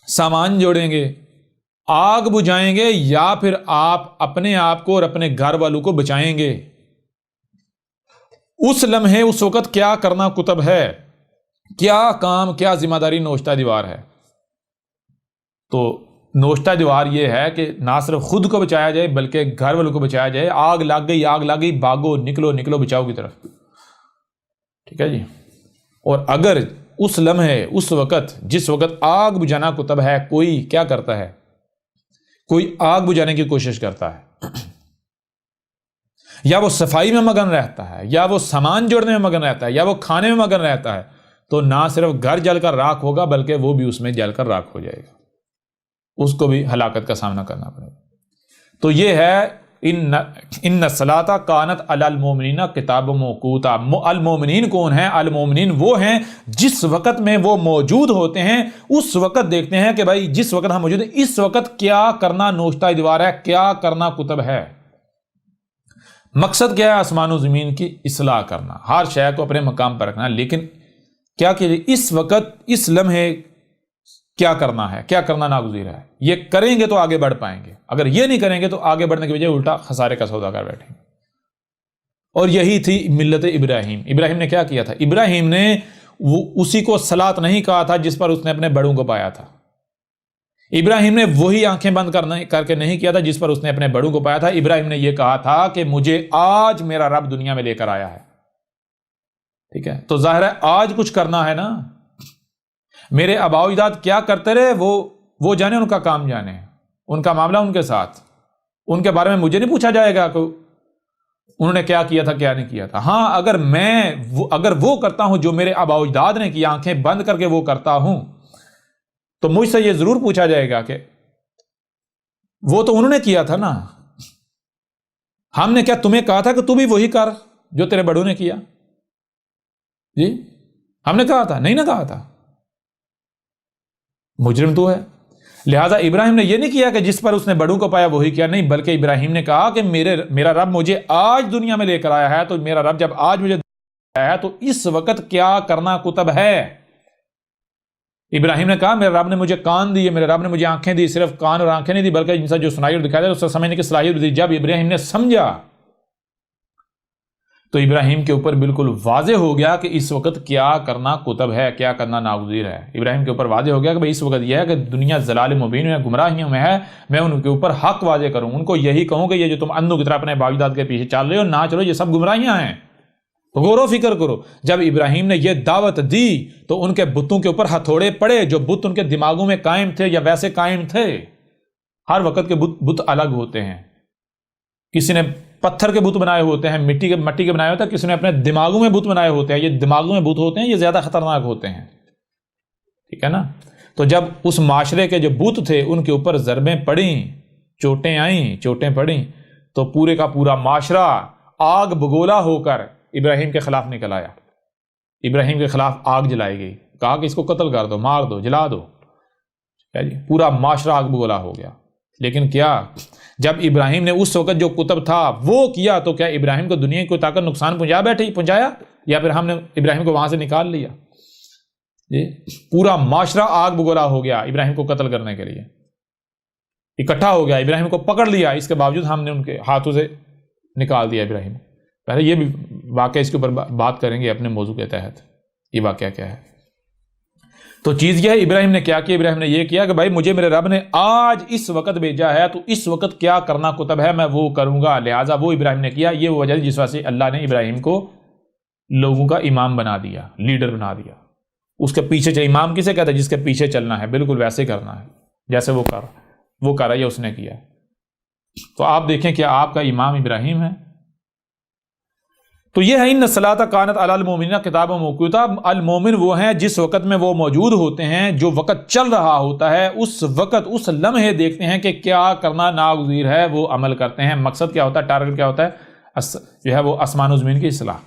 سامان جوڑیں گے، آگ بجھائیں گے، یا پھر آپ اپنے آپ کو اور اپنے گھر والوں کو بچائیں گے؟ اس لمحے اس وقت کیا کرنا کتب ہے، کیا کام، کیا ذمہ داری نوشتہ دیوار ہے؟ تو نوشتہ دیوار یہ ہے کہ نہ صرف خود کو بچایا جائے بلکہ گھر والوں کو بچایا جائے۔ آگ لگ گئی، آگ لگ گئی، بھاگو، نکلو نکلو بچاؤ کی طرف، ٹھیک ہے جی۔ اور اگر اس لمحے، اس وقت، جس وقت آگ بجھانا کتب ہے، کوئی کیا کرتا ہے، کوئی آگ بجھانے کی کوشش کرتا ہے، یا وہ صفائی میں مگن رہتا ہے، یا وہ سامان جوڑنے میں مگن رہتا ہے، یا وہ کھانے میں مگن رہتا ہے، تو نہ صرف گھر جل کر راکھ ہوگا بلکہ وہ بھی اس میں جل کر راکھ ہو جائے گا، اس کو بھی ہلاکت کا سامنا کرنا پڑے گا۔ تو یہ ہے ان الصلاۃ کانت علی المؤمنین کتاب موقوتا۔ المؤمنین کون ہیں؟ المؤمنین وہ ہیں جس وقت میں وہ موجود ہوتے ہیں، اس وقت دیکھتے ہیں کہ بھائی جس وقت ہم موجود ہیں اس وقت کیا کرنا نوشتہ دیوار ہے، کیا کرنا کتب ہے۔ مقصد کیا ہے؟ آسمان و زمین کی اصلاح کرنا، ہر شے کو اپنے مقام پر رکھنا، لیکن کیا کہ اس وقت، اس لمحے کیا کرنا ہے، کیا کرنا ناگزیر ہے۔ یہ کریں گے تو آگے بڑھ پائیں گے، اگر یہ نہیں کریں گے تو آگے بڑھنے کے بجائے الٹا خسارے کا سودا کر بیٹھیں گے۔ اور یہی تھی ملت ابراہیم۔ ابراہیم نے کیا کیا تھا؟ ابراہیم نے اسی کو صلاۃ نہیں کہا تھا جس پر اس نے اپنے بڑوں کو پایا تھا۔ ابراہیم نے وہی آنکھیں بند کر کے نہیں کیا تھا جس پر اس نے اپنے بڑوں کو پایا تھا۔ ابراہیم نے یہ کہا تھا کہ مجھے آج میرا رب دنیا میں لے کر آیا ہے، ٹھیک ہے؟ تو ظاہر ہے آج کچھ کرنا ہے نا۔ میرے آباء و اجداد کیا کرتے رہے وہ جانے، ان کا کام جانے، ان کا معاملہ ان کے ساتھ، ان کے بارے میں مجھے نہیں پوچھا جائے گا کہ انہوں نے کیا کیا تھا کیا نہیں کیا تھا۔ ہاں اگر وہ کرتا ہوں جو میرے آباء و اجداد نے کیا، آنکھیں بند کر کے وہ کرتا ہوں، تو مجھ سے یہ ضرور پوچھا جائے گا کہ وہ تو انہوں نے کیا تھا نا، ہم نے کیا تمہیں کہا تھا کہ تو بھی وہی کر جو تیرے بڑوں نے کیا؟ جی ہم نے کہا تھا؟ نہیں نہ کہا تھا، مجرم تو ہے۔ لہذا ابراہیم نے یہ نہیں کیا کہ جس پر اس نے بڑوں کو پایا وہی کیا، نہیں، بلکہ ابراہیم نے کہا کہ میرا رب مجھے آج دنیا میں لے کر آیا ہے، تو میرا رب جب آج مجھے آیا ہے تو اس وقت کیا کرنا کتب ہے۔ ابراہیم نے کہا میرے رب نے مجھے کان دیے، میرے رب نے مجھے آنکھیں دی، صرف کان اور آنکھیں نہیں دی بلکہ ان سے جو سنائی اور دکھائی دے اس سے سمجھنے کی صلاحیت دی۔ جب ابراہیم نے سمجھا تو ابراہیم کے اوپر بالکل واضح ہو گیا کہ اس وقت کیا کرنا کتب ہے، کیا کرنا ناگزیر ہے۔ ابراہیم کے اوپر واضح ہو گیا کہ بھئی اس وقت یہ ہے کہ دنیا ضلال مبین ہے، گمراہیوں میں ہے، میں ان کے اوپر حق واضح کروں، ان کو یہی کہوں کہ یہ جو تم اندھوں کی طرح اپنے باپ داد کے پیچھے چل رہے ہو، نہ چلو، یہ سب گمراہیاں ہیں، تو غور و فکر کرو۔ جب ابراہیم نے یہ دعوت دی تو ان کے بتوں کے اوپر ہتھوڑے پڑے، جو بت ان کے دماغوں میں قائم تھے یا ویسے قائم تھے۔ ہر وقت کے بت الگ ہوتے ہیں، کسی نے پتھر کے بت بنائے ہوتے ہیں، مٹی کے بنائے ہوتے ہیں، کسی نے اپنے دماغوں میں بت بنائے ہوتے ہیں۔ یہ دماغوں میں بت ہوتے ہیں، یہ زیادہ خطرناک ہوتے ہیں، ٹھیک ہے نا۔ تو جب اس معاشرے کے جو بت تھے ان کے اوپر ضربیں پڑیں، چوٹیں پڑیں، تو پورے کا پورا معاشرہ آگ بگولا ہو کر ابراہیم کے خلاف نکل آیا۔ ابراہیم کے خلاف آگ جلائی گئی، کہا کہ اس کو قتل کر دو، مار دو، جلا دو۔ جی پورا معاشرہ آگ بگولا ہو گیا. لیکن کیا جب ابراہیم نے اس وقت جو کتب تھا وہ کیا تو کیا ابراہیم کو دنیا کو طاقت نقصان پہنچایا یا پھر ہم نے ابراہیم کو وہاں سے نکال لیا؟ جی پورا معاشرہ آگ بگولا ہو گیا ابراہیم کو قتل کرنے کے لیے اکٹھا ہو گیا, ابراہیم کو پکڑ لیا, اس کے باوجود ہم نے ان کے ہاتھوں سے نکال دیا ابراہیم. پہلے یہ بھی واقعہ اس کے اوپر بات کریں گے اپنے موضوع کے تحت, یہ واقعہ کیا ہے. تو چیز یہ ہے ابراہیم نے کیا کیا, ابراہیم نے یہ کیا کہ بھائی مجھے میرے رب نے آج اس وقت بھیجا ہے تو اس وقت کیا کرنا کتب ہے میں وہ کروں گا, لہٰذا وہ ابراہیم نے کیا. یہ وہ وجہ جس وجہ سے اللہ نے ابراہیم کو لوگوں کا امام بنا دیا, لیڈر بنا دیا. اس کے پیچھے چل, امام کسے کہتا ہے؟ جس کے پیچھے چلنا ہے, بالکل ویسے کرنا ہے جیسے وہ کر رہا ہے, اس نے کیا. تو آپ دیکھیں کہ آپ کا امام ابراہیم ہے. تو یہ ہے ان الصلاۃ کانت علی المؤمنین کتابا موقوتا. المومن وہ ہیں جس وقت میں وہ موجود ہوتے ہیں, جو وقت چل رہا ہوتا ہے اس وقت اس لمحے دیکھتے ہیں کہ کیا کرنا ناگزیر ہے, وہ عمل کرتے ہیں. مقصد کیا ہوتا ہے, ٹارگٹ کیا ہوتا ہے, جو ہے وہ آسمان و زمین کی اصلاح.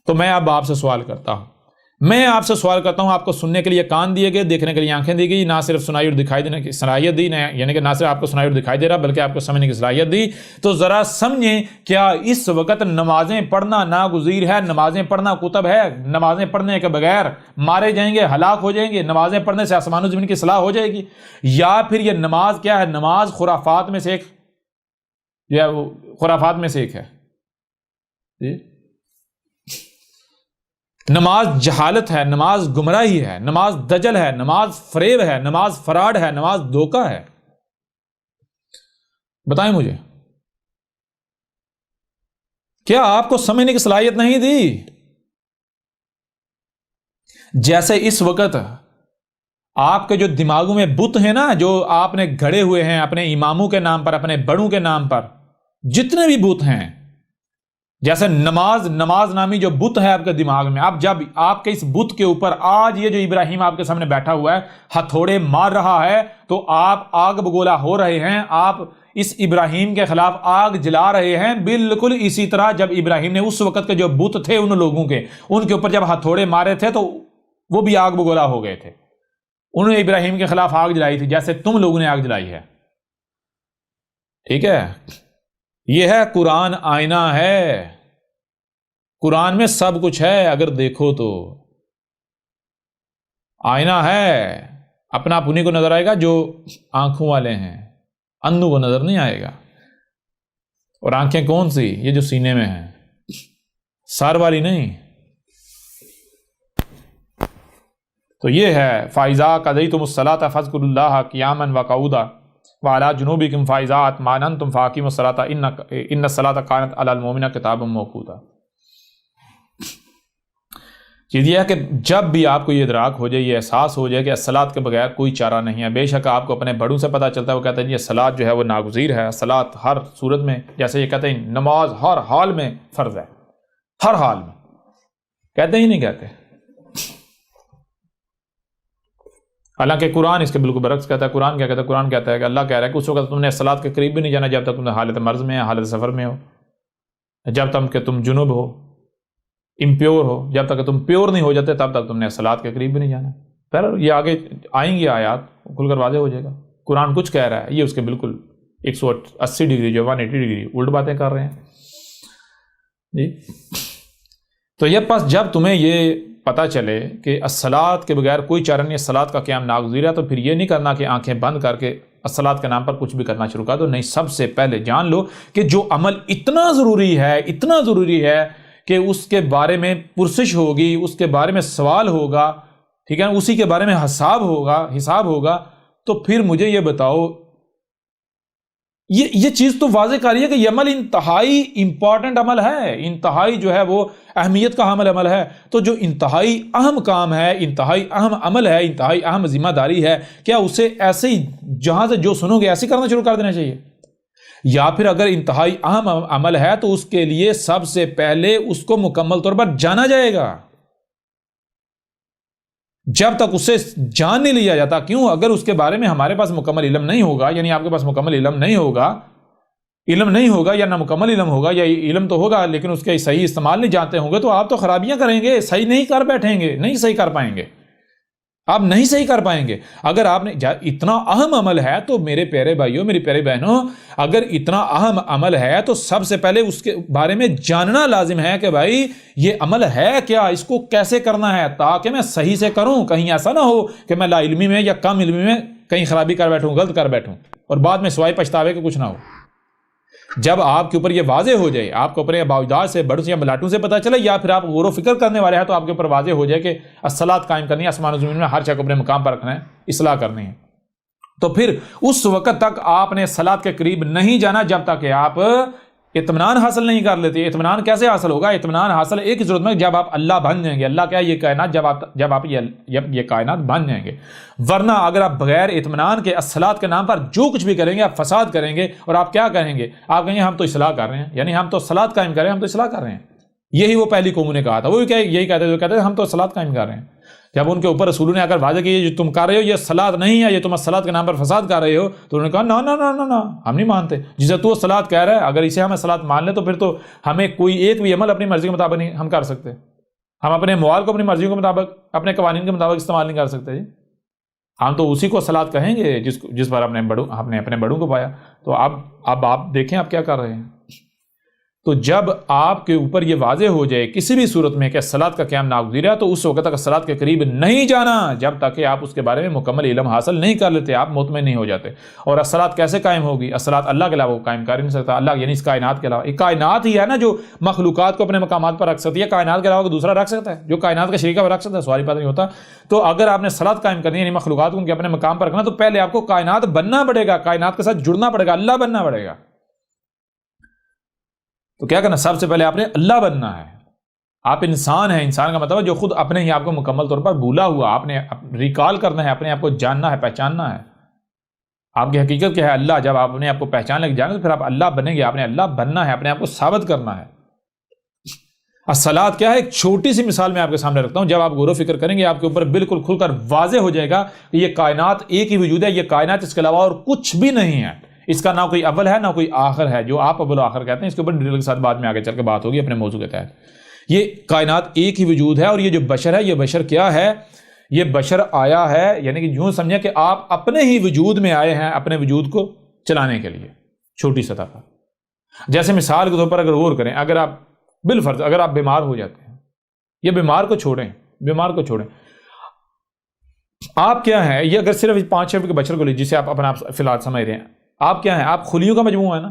تو میں اب آپ سے سوال کرتا ہوں, آپ کو سننے کے لیے کان دیے گئے, دیکھنے کے لیے آنکھیں دی گئی, نہ صرف سنائی اور دکھائی دینے کی صلاحیت دی, یعنی کہ نہ صرف آپ کو سنائی اور دکھائی دے رہا بلکہ آپ کو سمجھنے کی صلاحیت دی. تو ذرا سمجھیں کیا اس وقت نمازیں پڑھنا ناگزیر ہے, نمازیں پڑھنا کتب ہے, نمازیں پڑھنے کے بغیر مارے جائیں گے, ہلاک ہو جائیں گے, نمازیں پڑھنے سے آسمان و زمین کی اصلاح ہو جائے گی, یا پھر یہ نماز کیا ہے, نماز خرافات میں سے ایک, جو ہے وہ خرافات میں سے ایک ہے. نماز جہالت ہے, نماز گمراہی ہے, نماز دجل ہے, نماز فریب ہے, نماز فراڈ ہے, نماز دھوکہ ہے. بتائیں مجھے, کیا آپ کو سمجھنے کی صلاحیت نہیں دی؟ جیسے اس وقت آپ کے جو دماغوں میں بت ہیں نا, جو آپ نے گھڑے ہوئے ہیں اپنے اماموں کے نام پر, اپنے بڑوں کے نام پر, جتنے بھی بت ہیں, جیسے نماز نامی جو بت ہے آپ کے دماغ میں, اب جب آپ کے اس بت کے اوپر آج یہ جو ابراہیم آپ کے سامنے بیٹھا ہوا ہے ہتھوڑے مار رہا ہے تو آپ آگ بگولا ہو رہے ہیں, آپ اس ابراہیم کے خلاف آگ جلا رہے ہیں. بالکل اسی طرح جب ابراہیم نے اس وقت کے جو بت تھے ان لوگوں کے, ان کے اوپر جب ہتھوڑے مارے تھے تو وہ بھی آگ بگولا ہو گئے تھے. انہوں نے ابراہیم کے خلاف آگ جلائی تھی جیسے تم لوگوں نے آگ جلائی ہے. ٹھیک ہے, یہ ہے قرآن, آئینہ ہے, قرآن میں سب کچھ ہے. اگر دیکھو تو آئینہ ہے, اپنا اپنی کو نظر آئے گا جو آنکھوں والے ہیں, اندھوں کو نظر نہیں آئے گا. اور آنکھیں کون سی؟ یہ جو سینے میں ہیں, سار والی نہیں. تو یہ ہے فَإِذَا قَضَيْتُمُ الصَّلَاةَ فَاذْكُرُوا اللَّهَ قِيَامًا وَقُعُودًا وَعَلَىٰ جُنُوبِكُمْ فَإِذَا اطْمَأْنَنْتُمْ فَأَقِيمُوا الصَّلَاةَ إِنَّ الصَّلَاةَ كَانَتْ عَلَى الْمُؤْمِنِينَ كِتَابًا مَّوْقُوتًا. چیز یہ ہے کہ جب بھی آپ کو یہ ادراک ہو جائے, یہ احساس ہو جائے کہ الصلاۃ کے بغیر کوئی چارہ نہیں ہے. بے شک آپ کو اپنے بڑوں سے پتہ چلتا ہے, وہ کہتے ہیں یہ الصلاۃ جو ہے وہ ناگزیر ہے. الصلاۃ ہر صورت میں, جیسے یہ کہتے ہیں نماز ہر حال میں فرض ہے, ہر حال میں. کہتے ہی نہیں کہتے, حالانکہ قرآن اس کے بالکل برعکس کہتا ہے. قرآن کیا کہتا ہے؟ قرآن کہتا ہے کہ اللہ کہہ رہا ہے کہ اس وقت تم نے الصلاۃ کے قریب بھی نہیں جانا جب تک تم حالت مرض میں, حالت سفر میں ہو, جب تک کہ تم جنوب ہو, امپیور ہو, جب تک کہ تم پیور نہیں ہو جاتے تب تک تم نے الصلاۃ کے قریب بھی نہیں جانا. پھر یہ آگے آئیں گی آیات, کھل کر واضح ہو جائے گا. قرآن کچھ کہہ رہا ہے, یہ اس کے بالکل 180 ڈگری جو 180 ڈگری الٹ باتیں کر رہے ہیں جی. تو یہ پس جب تمہیں یہ پتہ چلے کہ الصلاۃ کے بغیر کوئی چارہ نہیں, الصلاۃ کا قیام ناگزیر ہے, تو پھر یہ نہیں کرنا کہ آنکھیں بند کر کے الصلاۃ کے نام پر کچھ بھی کرنا شروع کر دو. نہیں, سب سے پہلے جان لو کہ جو عمل اتنا ضروری ہے کہ اس کے بارے میں پرسش ہوگی, اس کے بارے میں سوال ہوگا, ٹھیک ہے, اسی کے بارے میں حساب ہوگا, تو پھر مجھے یہ بتاؤ, یہ چیز تو واضح کر رہی ہے کہ یہ عمل انتہائی امپورٹنٹ عمل ہے, انتہائی جو ہے وہ اہمیت کا حامل عمل ہے. تو جو انتہائی اہم کام ہے, انتہائی اہم عمل ہے, انتہائی اہم ذمہ داری ہے, کیا اسے ایسے ہی جہاں سے جو سنو گے ایسے کرنا شروع کر دینا چاہیے؟ یا پھر اگر انتہائی اہم عمل ہے تو اس کے لیے سب سے پہلے اس کو مکمل طور پر جانا جائے گا. جب تک اسے جان نہیں لیا جاتا, کیوں؟ اگر اس کے بارے میں ہمارے پاس مکمل علم نہیں ہوگا, یعنی آپ کے پاس مکمل علم نہیں ہوگا یا نہ مکمل علم ہوگا, یا علم تو ہوگا لیکن اس کے صحیح استعمال نہیں جانتے ہوں گے, تو آپ تو خرابیاں کریں گے, صحیح نہیں کر بیٹھیں گے, نہیں صحیح کر پائیں گے. آپ نہیں صحیح کر پائیں گے. اگر آپ نے اتنا اہم عمل ہے تو میرے پیارے بھائیوں میری پیاری بہنوں، اگر اتنا اہم عمل ہے تو سب سے پہلے اس کے بارے میں جاننا لازم ہے کہ بھائی یہ عمل ہے کیا، اس کو کیسے کرنا ہے، تاکہ میں صحیح سے کروں. کہیں ایسا نہ ہو کہ میں لا علمی میں یا کم علمی میں کہیں خرابی کر بیٹھوں، غلط کر بیٹھوں اور بعد میں سوائے پچھتاوے کے کچھ نہ ہو. جب آپ کے اوپر یہ واضح ہو جائے، آپ کو اپنے باوجداد سے بڑوں سے یا ملاٹوں سے پتہ چلے، یا پھر آپ غور و فکر کرنے والے ہیں تو آپ کے اوپر واضح ہو جائے کہ الصلاۃ قائم کرنی ہے، آسمان و زمین میں ہر شے کو اپنے مقام پر رکھنا ہے، اصلاح کرنی ہے، تو پھر اس وقت تک آپ نے صلاۃ کے قریب نہیں جانا جب تک کہ آپ اطمینان حاصل نہیں کر لیتے. اطمینان کیسے حاصل ہوگا؟ اطمینان حاصل ایک ہی صورت میں، جب آپ اللہ بن جائیں گے. اللہ کیا ہے؟ یہ کائنات. جب آپ یہ کائنات بن جائیں گے. ورنہ اگر آپ بغیر اطمینان کے الصلاۃ کے نام پر جو کچھ بھی کریں گے، آپ فساد کریں گے. اور آپ کیا کہیں گے؟ آپ کہیں گے ہم تو اصلاح کر رہے ہیں، یعنی ہم تو صلاۃ قائم کر رہے ہیں، ہم تو اصلاح کر رہے ہیں. یہی وہ پہلی قوموں نے کہا تھا، وہ بھی یہی کہتے تھے ہم تو صلاۃ قائم کر رہے ہیں. جب ان کے اوپر رسولوں نے اگر واضح کیا جو تم کر رہے ہو یہ صلاۃ نہیں ہے، یہ تم الصلاۃ کے نام پر فساد کر رہے ہو، تو انہوں نے کہا نا نا نا نا نا، ہم نہیں مانتے. جسے تو صلاۃ کہہ رہا ہے اگر اسے ہم صلاۃ مان لیں تو پھر تو ہمیں کوئی ایک بھی عمل اپنی مرضی کے مطابق نہیں ہم کر سکتے. ہم اپنے موال کو اپنی مرضی کے مطابق اپنے قوانین کے مطابق استعمال نہیں کر سکتے. جی ہم تو اسی کو صلاۃ کہیں گے جس پر ہم نے اپنے بڑوں کو پایا. تو اب آپ دیکھیں آپ کیا کر رہے ہیں. تو جب آپ کے اوپر یہ واضح ہو جائے کسی بھی صورت میں کہ الصلاۃ کا قیام ناگزیر ہے، تو اس وقت تک الصلاۃ کے قریب نہیں جانا جب تک کہ آپ اس کے بارے میں مکمل علم حاصل نہیں کر لیتے، آپ مطمئن نہیں ہو جاتے. اور الصلاۃ کیسے قائم ہوگی؟ الصلاۃ اللہ کے علاوہ قائم کر نہیں سکتا. اللہ یعنی اس کائنات کے علاوہ، ایک کائنات ہی ہے نا جو مخلوقات کو اپنے مقامات پر رکھ سکتی ہے. کائنات کے علاوہ کوئی دوسرا رکھ سکتا ہے؟ جو کائنات کا شریک ہے وہ رکھ سکتا ہے؟ سوال ہی پیدا نہیں ہوتا. تو اگر آپ نے صلاۃ قائم کرنی ہے یعنی مخلوقات کو ان کے اپنے مقام پر رکھنا، تو پہلے آپ کو کائنات بننا پڑے گا، کائنات کے ساتھ جڑنا پڑے گا، اللہ بننا پڑے گا. تو کیا کرنا؟ سب سے پہلے آپ نے اللہ بننا ہے. آپ انسان ہیں، انسان کا مطلب ہے جو خود اپنے ہی آپ کو مکمل طور پر بھولا ہوا. آپ نے ریکال کرنا ہے، اپنے آپ کو جاننا ہے، پہچاننا ہے. آپ کی حقیقت کیا ہے؟ اللہ. جب آپ اپنے آپ کو پہچان لے کے جانیں تو پھر آپ اللہ بنیں گے. آپ نے اللہ بننا ہے، اپنے آپ کو ثابت کرنا ہے. الصلاۃ کیا ہے؟ ایک چھوٹی سی مثال میں آپ کے سامنے رکھتا ہوں. جب آپ غور و فکر کریں گے آپ کے اوپر بالکل کھل کر واضح ہو جائے گا کہ یہ کائنات ایک ہی وجود ہے. یہ کائنات اس کے علاوہ اور کچھ بھی نہیں ہے. اس کا نہ کوئی اول ہے نہ کوئی آخر ہے، جو آپ اول و آخر کہتے ہیں. اس کے اوپر ڈیٹیل کے ساتھ بعد میں آگے چل کے بات ہوگی اپنے موضوع کے تحت. یہ کائنات ایک ہی وجود ہے. اور یہ جو بشر ہے، یہ بشر کیا ہے؟ یہ بشر آیا ہے یعنی کہ یوں سمجھیں کہ آپ اپنے ہی وجود میں آئے ہیں اپنے وجود کو چلانے کے لیے چھوٹی سطح پر. جیسے مثال کے طور پر اگر غور کریں، اگر آپ بالفرض اگر آپ بیمار ہو جاتے ہیں، یہ بیمار کو چھوڑیں، آپ کیا ہیں؟ یہ اگر صرف 5-6 فٹ کے بچر کو لے جسے آپ اپنا فی الحال سمجھ رہے ہیں، آپ کیا ہیں؟ آپ خلیوں کا مجموعہ ہے نا.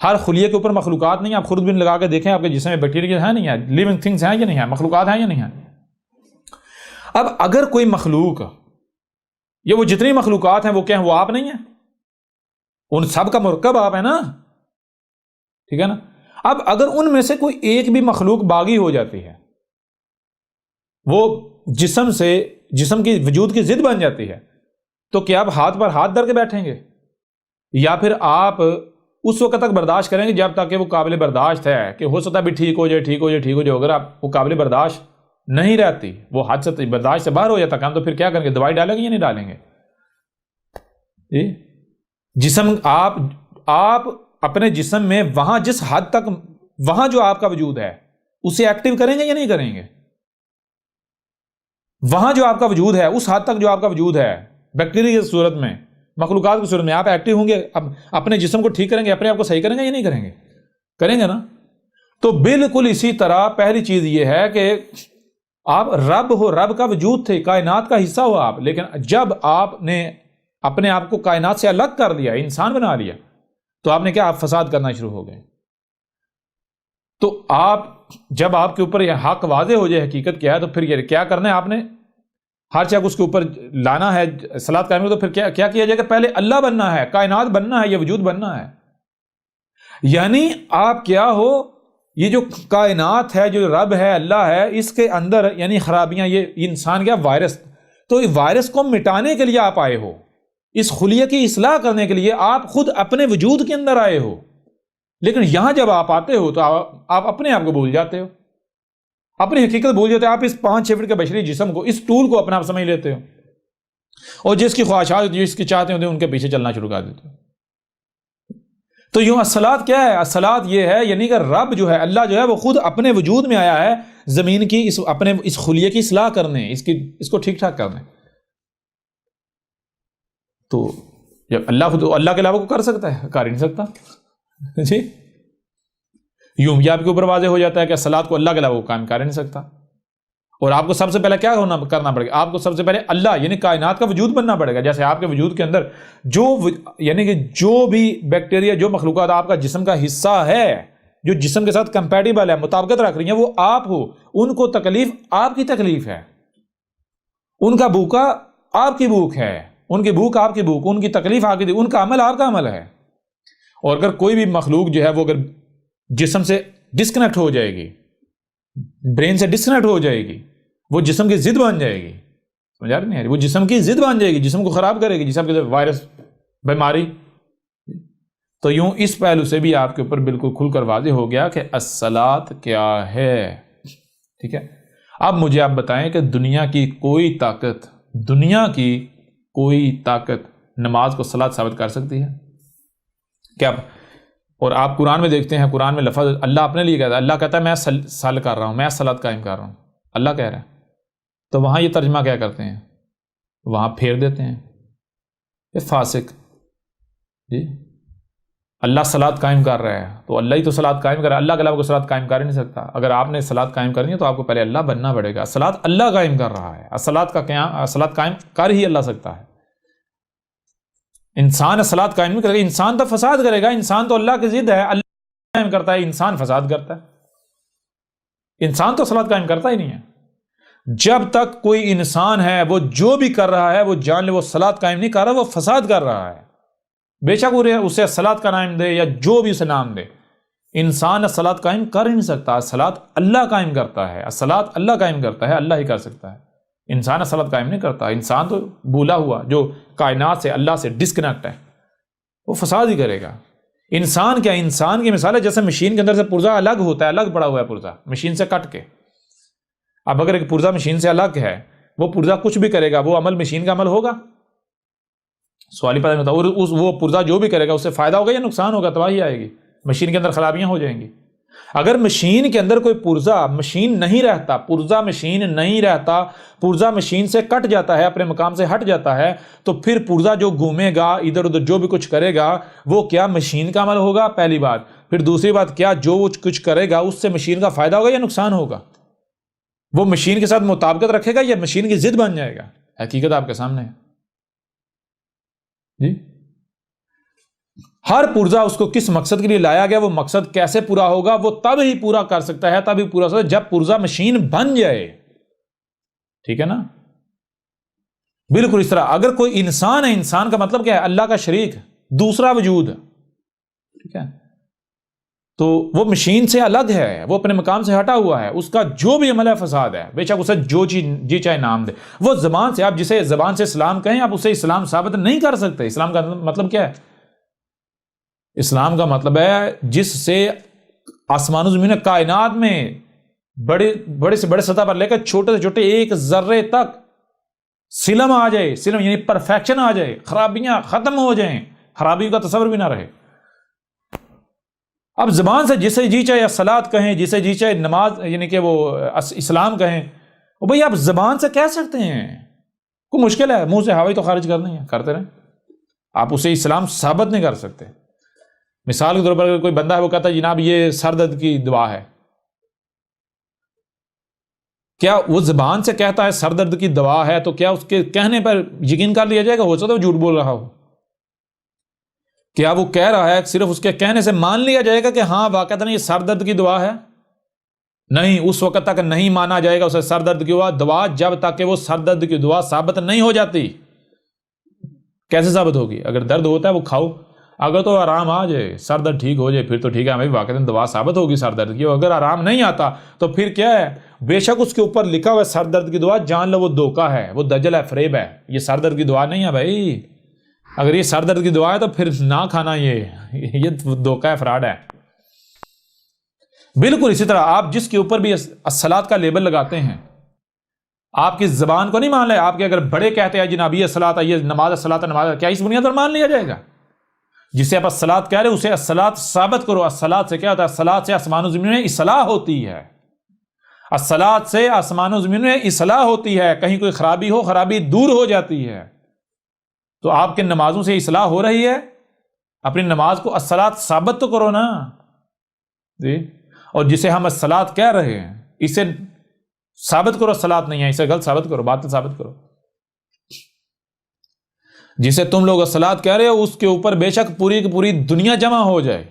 ہر خلیے کے اوپر مخلوقات نہیں ہیں. آپ خود بھی لگا کے دیکھیں آپ کے جسم میں بیکٹیریا ہیں نہیں ہے، لیونگ تھنگز ہیں یا نہیں ہیں، مخلوقات ہیں یا نہیں ہیں. اب اگر کوئی مخلوق، یہ وہ جتنی مخلوقات ہیں وہ کیا ہیں؟ وہ آپ نہیں ہیں. ان سب کا مرکب آپ ہے نا، ٹھیک ہے نا. اب اگر ان میں سے کوئی ایک بھی مخلوق باغی ہو جاتی ہے، وہ جسم کی وجود کی ضد بن جاتی ہے، تو کیا آپ ہاتھ پر ہاتھ دھر کے بیٹھیں گے؟ یا پھر آپ اس وقت تک برداشت کریں گے جب تک کہ وہ قابل برداشت ہے کہ ہو سکتا ہے بھی ٹھیک ہو جائے. اگر آپ وہ قابل برداشت نہیں رہتی، وہ حد سے برداشت سے باہر ہو جاتا کام، تو پھر کیا کریں گے؟ دوائی ڈالیں گے یا نہیں ڈالیں گے؟ جسم آپ اپنے جسم میں وہاں جس حد تک وہاں جو آپ کا وجود ہے اسے ایکٹیو کریں گے یا نہیں کریں گے؟ وہاں جو آپ کا وجود ہے اس حد تک جو آپ کا وجود ہے بیکٹیریا کی صورت میں، مخلوقات کی صورت میں، آپ ایکٹیو ہوں گے، اپنے جسم کو ٹھیک کریں گے، اپنے آپ کو صحیح کریں گے یا نہیں کریں گے؟ کریں گے نا. تو بالکل اسی طرح پہلی چیز یہ ہے کہ آپ رب کا وجود تھے، کائنات کا حصہ ہو آپ. لیکن جب آپ نے اپنے آپ کو کائنات سے الگ کر لیا، انسان بنا لیا، تو آپ نے کیا؟ آپ فساد کرنا شروع ہو گئے. تو جب آپ کے اوپر یہ حق واضح ہو جائے حقیقت کیا ہے، تو پھر یہ کیا کرنا ہے؟ آپ نے ہر چیز اس کے اوپر لانا ہے، صلاۃ قائم کرو. تو پھر کیا کیا جائے گا؟ پہلے اللہ بننا ہے، کائنات بننا ہے، یہ وجود بننا ہے. یعنی آپ کیا ہو؟ یہ جو کائنات ہے، جو رب ہے، اللہ ہے، اس کے اندر یعنی خرابیاں، یہ انسان کیا؟ وائرس. تو وائرس کو مٹانے کے لیے آپ آئے ہو، اس خلیے کی اصلاح کرنے کے لیے آپ خود اپنے وجود کے اندر آئے ہو. لیکن یہاں جب آپ آتے ہو تو آپ اپنے آپ کو بھول جاتے ہو، اپنی حقیقت بھول جاتے ہو. آپ اس 5-6 فٹ کے بشری جسم کو، اس ٹول کو اپنا آپ سمجھ لیتے ہو، اور جس کی خواہشات جس کی چاہتے ہوتے ہیں ان کے پیچھے چلنا شروع کر دیتے ہو. تو یوں الصلاۃ کیا ہے؟ الصلاۃ یہ ہے یعنی کہ رب جو ہے، اللہ جو ہے، وہ خود اپنے وجود میں آیا ہے زمین کی اپنے اس خلیے کی اصلاح کرنے، اس کو ٹھیک ٹھاک کرنے. تو جب اللہ کے علاوہ کو کر سکتا ہے؟ کر ہی نہیں سکتا جی. یوں بھی آپ کے اوپر واضح ہو جاتا ہے کہ الصلاۃ کو اللہ کے علاوہ قائم کر ہی نہیں سکتا. اور آپ کو سب سے پہلے کیا کرنا پڑے گا؟ آپ کو سب سے پہلے اللہ یعنی کائنات کا وجود بننا پڑے گا. جیسے آپ کے وجود کے اندر یعنی کہ جو بھی بیکٹیریا، جو مخلوقات آپ کا جسم کا حصہ ہے، جو جسم کے ساتھ کمپیٹیبل ہے، مطابقت رکھ رہی ہیں، وہ آپ ہو. ان کو تکلیف آپ کی تکلیف ہے، ان کا بھوکا آپ کی بھوک ہے، ان کی بھوک آپ کی بھوک، ان کی تکلیف آپ کی، ان کا عمل آپ کا عمل ہے. اور اگر کوئی بھی مخلوق جو ہے وہ اگر جسم سے ڈسکنیکٹ ہو جائے گی، برین سے ڈسکنیکٹ ہو جائے گی، وہ جسم کی ضد بن جائے گی. سمجھ آ رہی نہیں؟ وہ جسم کی ضد بن جائے گی، جسم کو خراب کرے گی، جسم کے وائرس، بیماری. تو یوں اس پہلو سے بھی آپ کے اوپر بالکل کھل کر واضح ہو گیا کہ الصلاۃ کیا ہے. ٹھیک ہے. اب مجھے آپ بتائیں کہ دنیا کی کوئی طاقت نماز کو صلاۃ ثابت کر سکتی ہے کیا؟ اور آپ قرآن میں دیکھتے ہیں، قرآن میں لفظ اللہ اپنے لیے کہتا ہے، اللہ کہتا ہے میں صلاۃ کر رہا ہوں، میں صلاۃ قائم کر رہا ہوں، اللہ کہہ رہا ہے. تو وہاں یہ ترجمہ کیا کرتے ہیں؟ وہاں پھیر دیتے ہیں یہ فاسق. جی اللہ صلاۃ قائم کر رہا ہے تو اللہ ہی تو صلاۃ قائم کر رہا ہے، اللہ کے علاوہ کوئی صلاۃ قائم کر ہی نہیں سکتا. اگر آپ نے صلاۃ قائم کرنی ہے تو آپ کو پہلے اللہ بننا پڑے گا. صلاۃ اللہ قائم کر رہا ہے، صلاۃ قائم کر ہی اللہ سکتا ہے. انسان صلاۃ قائم نہیں کرے گا، انسان تو فساد کرے گا. انسان تو اللہ کی ضد ہے، اللہ قائم کرتا ہے، انسان فساد کرتا ہے. انسان تو صلاۃ قائم کرتا ہی نہیں ہے. جب تک کوئی انسان ہے وہ جو بھی کر رہا ہے وہ جان لے وہ صلاۃ قائم نہیں کر رہا، وہ فساد کر رہا ہے. بے شک اسے صلاۃ کا نام دے یا جو بھی اسے نام دے، انسان صلاۃ قائم کر ہی نہیں سکتا. صلاۃ اللہ قائم کرتا ہے، صلاۃ اللہ قائم کرتا ہے، اللہ ہی کر سکتا ہے. انسان صلاۃ قائم نہیں کرتا. انسان تو بھولا ہوا جو کائنات سے، اللہ سے ڈسکنیکٹ ہے، وہ فساد ہی کرے گا. انسان کیا؟ انسان کی مثال ہے جیسے مشین کے اندر سے پرزہ الگ ہوتا ہے، الگ پڑا ہوا ہے پرزہ مشین سے کٹ کے. اب اگر ایک پرزہ مشین سے الگ ہے، وہ پرزہ کچھ بھی کرے گا، وہ عمل مشین کا عمل ہوگا؟ سوال ہی پیدا نہیں ہوتا. اور وہ پرزہ جو بھی کرے گا اس سے فائدہ ہوگا یا نقصان ہوگا؟ تباہی آئے گی، مشین کے اندر خرابیاں ہو جائیں گی. اگر مشین کے اندر کوئی پرزہ مشین نہیں رہتا، پرزہ مشین سے کٹ جاتا ہے، اپنے مقام سے ہٹ جاتا ہے، تو پھر پرزہ جو گھومے گا ادھر ادھر جو بھی کچھ کرے گا وہ کیا مشین کا عمل ہوگا؟ پہلی بات. پھر دوسری بات، کیا جو وہ کچھ کرے گا اس سے مشین کا فائدہ ہوگا یا نقصان ہوگا؟ وہ مشین کے ساتھ مطابقت رکھے گا یا مشین کی ضد بن جائے گا؟ حقیقت آپ کے سامنے ہے جی. ہر پرزہ اس کو کس مقصد کے لیے لایا گیا، وہ مقصد کیسے پورا ہوگا، وہ تب ہی پورا کر سکتا ہے، تب ہی پورا سکتا ہے جب پرزہ مشین بن جائے. ٹھیک ہے نا؟ بالکل اس طرح اگر کوئی انسان ہے، انسان کا مطلب کیا ہے؟ اللہ کا شریک، دوسرا وجود. ٹھیک ہے؟ تو وہ مشین سے الگ ہے، وہ اپنے مقام سے ہٹا ہوا ہے، اس کا جو بھی عمل ہے فساد ہے. بے شک اسے جو جی چاہے نام دے. وہ زبان سے، آپ جسے زبان سے اسلام کہیں، آپ اسے اسلام ثابت نہیں کر سکتے. اسلام کا مطلب کیا ہے؟ اسلام کا مطلب ہے جس سے آسمان و زمین کائنات میں بڑے سے بڑے سطح پر لے کر چھوٹے سے چھوٹے ایک ذرے تک سلم آ جائے. سلم یعنی پرفیکشن آ جائے، خرابیاں ختم ہو جائیں، خرابی کا تصور بھی نہ رہے. اب زبان سے جسے جی چاہے صلاۃ کہیں، جسے جی چاہے نماز یعنی کہ وہ اسلام کہیں، وہ بھئی آپ زبان سے کہہ سکتے ہیں، کوئی مشکل ہے؟ منہ سے ہوا ہی تو خارج کرنی ہے، کرتے رہیں. آپ اسے اسلام ثابت نہیں کر سکتے. مثال کے طور پر اگر کوئی بندہ ہے وہ کہتا ہے جناب یہ سر درد کی دوا ہے، کیا وہ زبان سے کہتا ہے سر درد کی دوا ہے تو کیا اس کے کہنے پر یقین کر لیا جائے گا؟ ہو سکتا ہے وہ جھوٹ بول رہا ہو. کیا وہ کہہ رہا ہے صرف اس کے کہنے سے مان لیا جائے گا کہ ہاں واقعتاً یہ سر درد کی دوا ہے؟ نہیں، اس وقت تک نہیں مانا جائے گا اسے سر درد کی دوا جب تک کہ وہ سر درد کی دوا ثابت نہیں ہو جاتی. کیسے ثابت ہوگی؟ اگر درد ہوتا ہے وہ کھاؤ، اگر تو آرام آ جائے، سر درد ٹھیک ہو جائے، پھر تو ٹھیک ہے، ہمیں واقعتاً دوا ثابت ہوگی سر درد کی. اگر آرام نہیں آتا تو پھر کیا ہے؟ بے شک اس کے اوپر لکھا ہوا ہے سر درد کی دوا، جان لو وہ دھوکہ ہے، وہ دجل ہے، فریب ہے. یہ سر درد کی دوا نہیں ہے بھائی. اگر یہ سر درد کی دوا ہے تو پھر نہ کھانا، یہ دھوکہ ہے، فراڈ ہے. بالکل اسی طرح آپ جس کے اوپر بھی الصلاۃ کا لیبل لگاتے ہیں، آپ کی زبان کو نہیں مان لے. آپ کے اگر بڑے کہتے ہیں جناب یہ الصلاۃ ہے، یہ نماز الصلاۃ ہے، نماز، کیا اس بنیاد پر مان لیا جائے گا؟ جسے آپ الصلاۃ کہہ رہے اسے الصلاۃ ثابت کرو. الصلاۃ سے کیا ہوتا ہے؟ الصلاۃ سے آسمان و زمین میں اصلاح ہوتی ہے. الصلاۃ سے آسمان و زمین میں اصلاح ہوتی ہے. کہیں کوئی خرابی ہو، خرابی دور ہو جاتی ہے. تو آپ کی نمازوں سے اصلاح ہو رہی ہے؟ اپنی نماز کو الصلاۃ ثابت تو کرو نا جی. اور جسے ہم الصلاۃ کہہ رہے ہیں اسے ثابت کرو، الصلاۃ نہیں ہے، اسے غلط ثابت کرو، باطل ثابت کرو. جسے تم لوگ الصلاۃ کہہ رہے ہو اس کے اوپر بے شک پوری کی پوری دنیا جمع ہو جائے،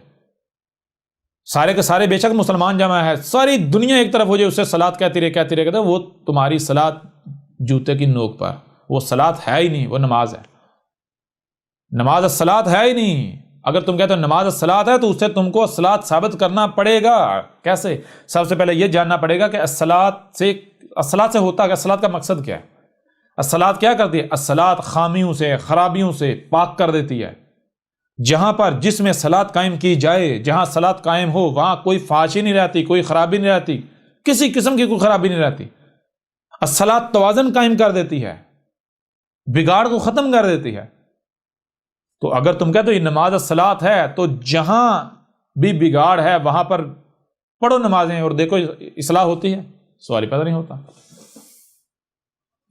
سارے کے سارے بے شک مسلمان جمع ہے، ساری دنیا ایک طرف ہو جائے، اسے صلاۃ کہتے رہے، وہ تمہاری صلاۃ جوتے کی نوک پر، وہ صلاۃ ہے ہی نہیں، وہ نماز ہے. نماز الصلاۃ ہے ہی نہیں. اگر تم کہتے ہو نماز الصلاۃ ہے تو اس سے تم کو الصلاۃ ثابت کرنا پڑے گا. کیسے؟ سب سے پہلے یہ جاننا پڑے گا کہ الصلاۃ سے ہوتا ہے، الصلاۃ کا مقصد کیا ہے. الصلاۃ کیا کرتی ہے؟ الصلاۃ خامیوں سے، خرابیوں سے پاک کر دیتی ہے. جہاں پر جس میں صلاۃ قائم کی جائے، جہاں صلاۃ قائم ہو وہاں کوئی فحاشی نہیں رہتی، کوئی خرابی نہیں رہتی، کسی قسم کی کوئی خرابی نہیں رہتی. الصلاۃ توازن قائم کر دیتی ہے، بگاڑ کو ختم کر دیتی ہے. تو اگر تم کہتے ہو یہ نماز الصلاۃ ہے تو جہاں بھی بگاڑ ہے وہاں پر پڑھو نمازیں اور دیکھو اصلاح ہوتی ہے. سوال ہی پیدا نہیں ہوتا.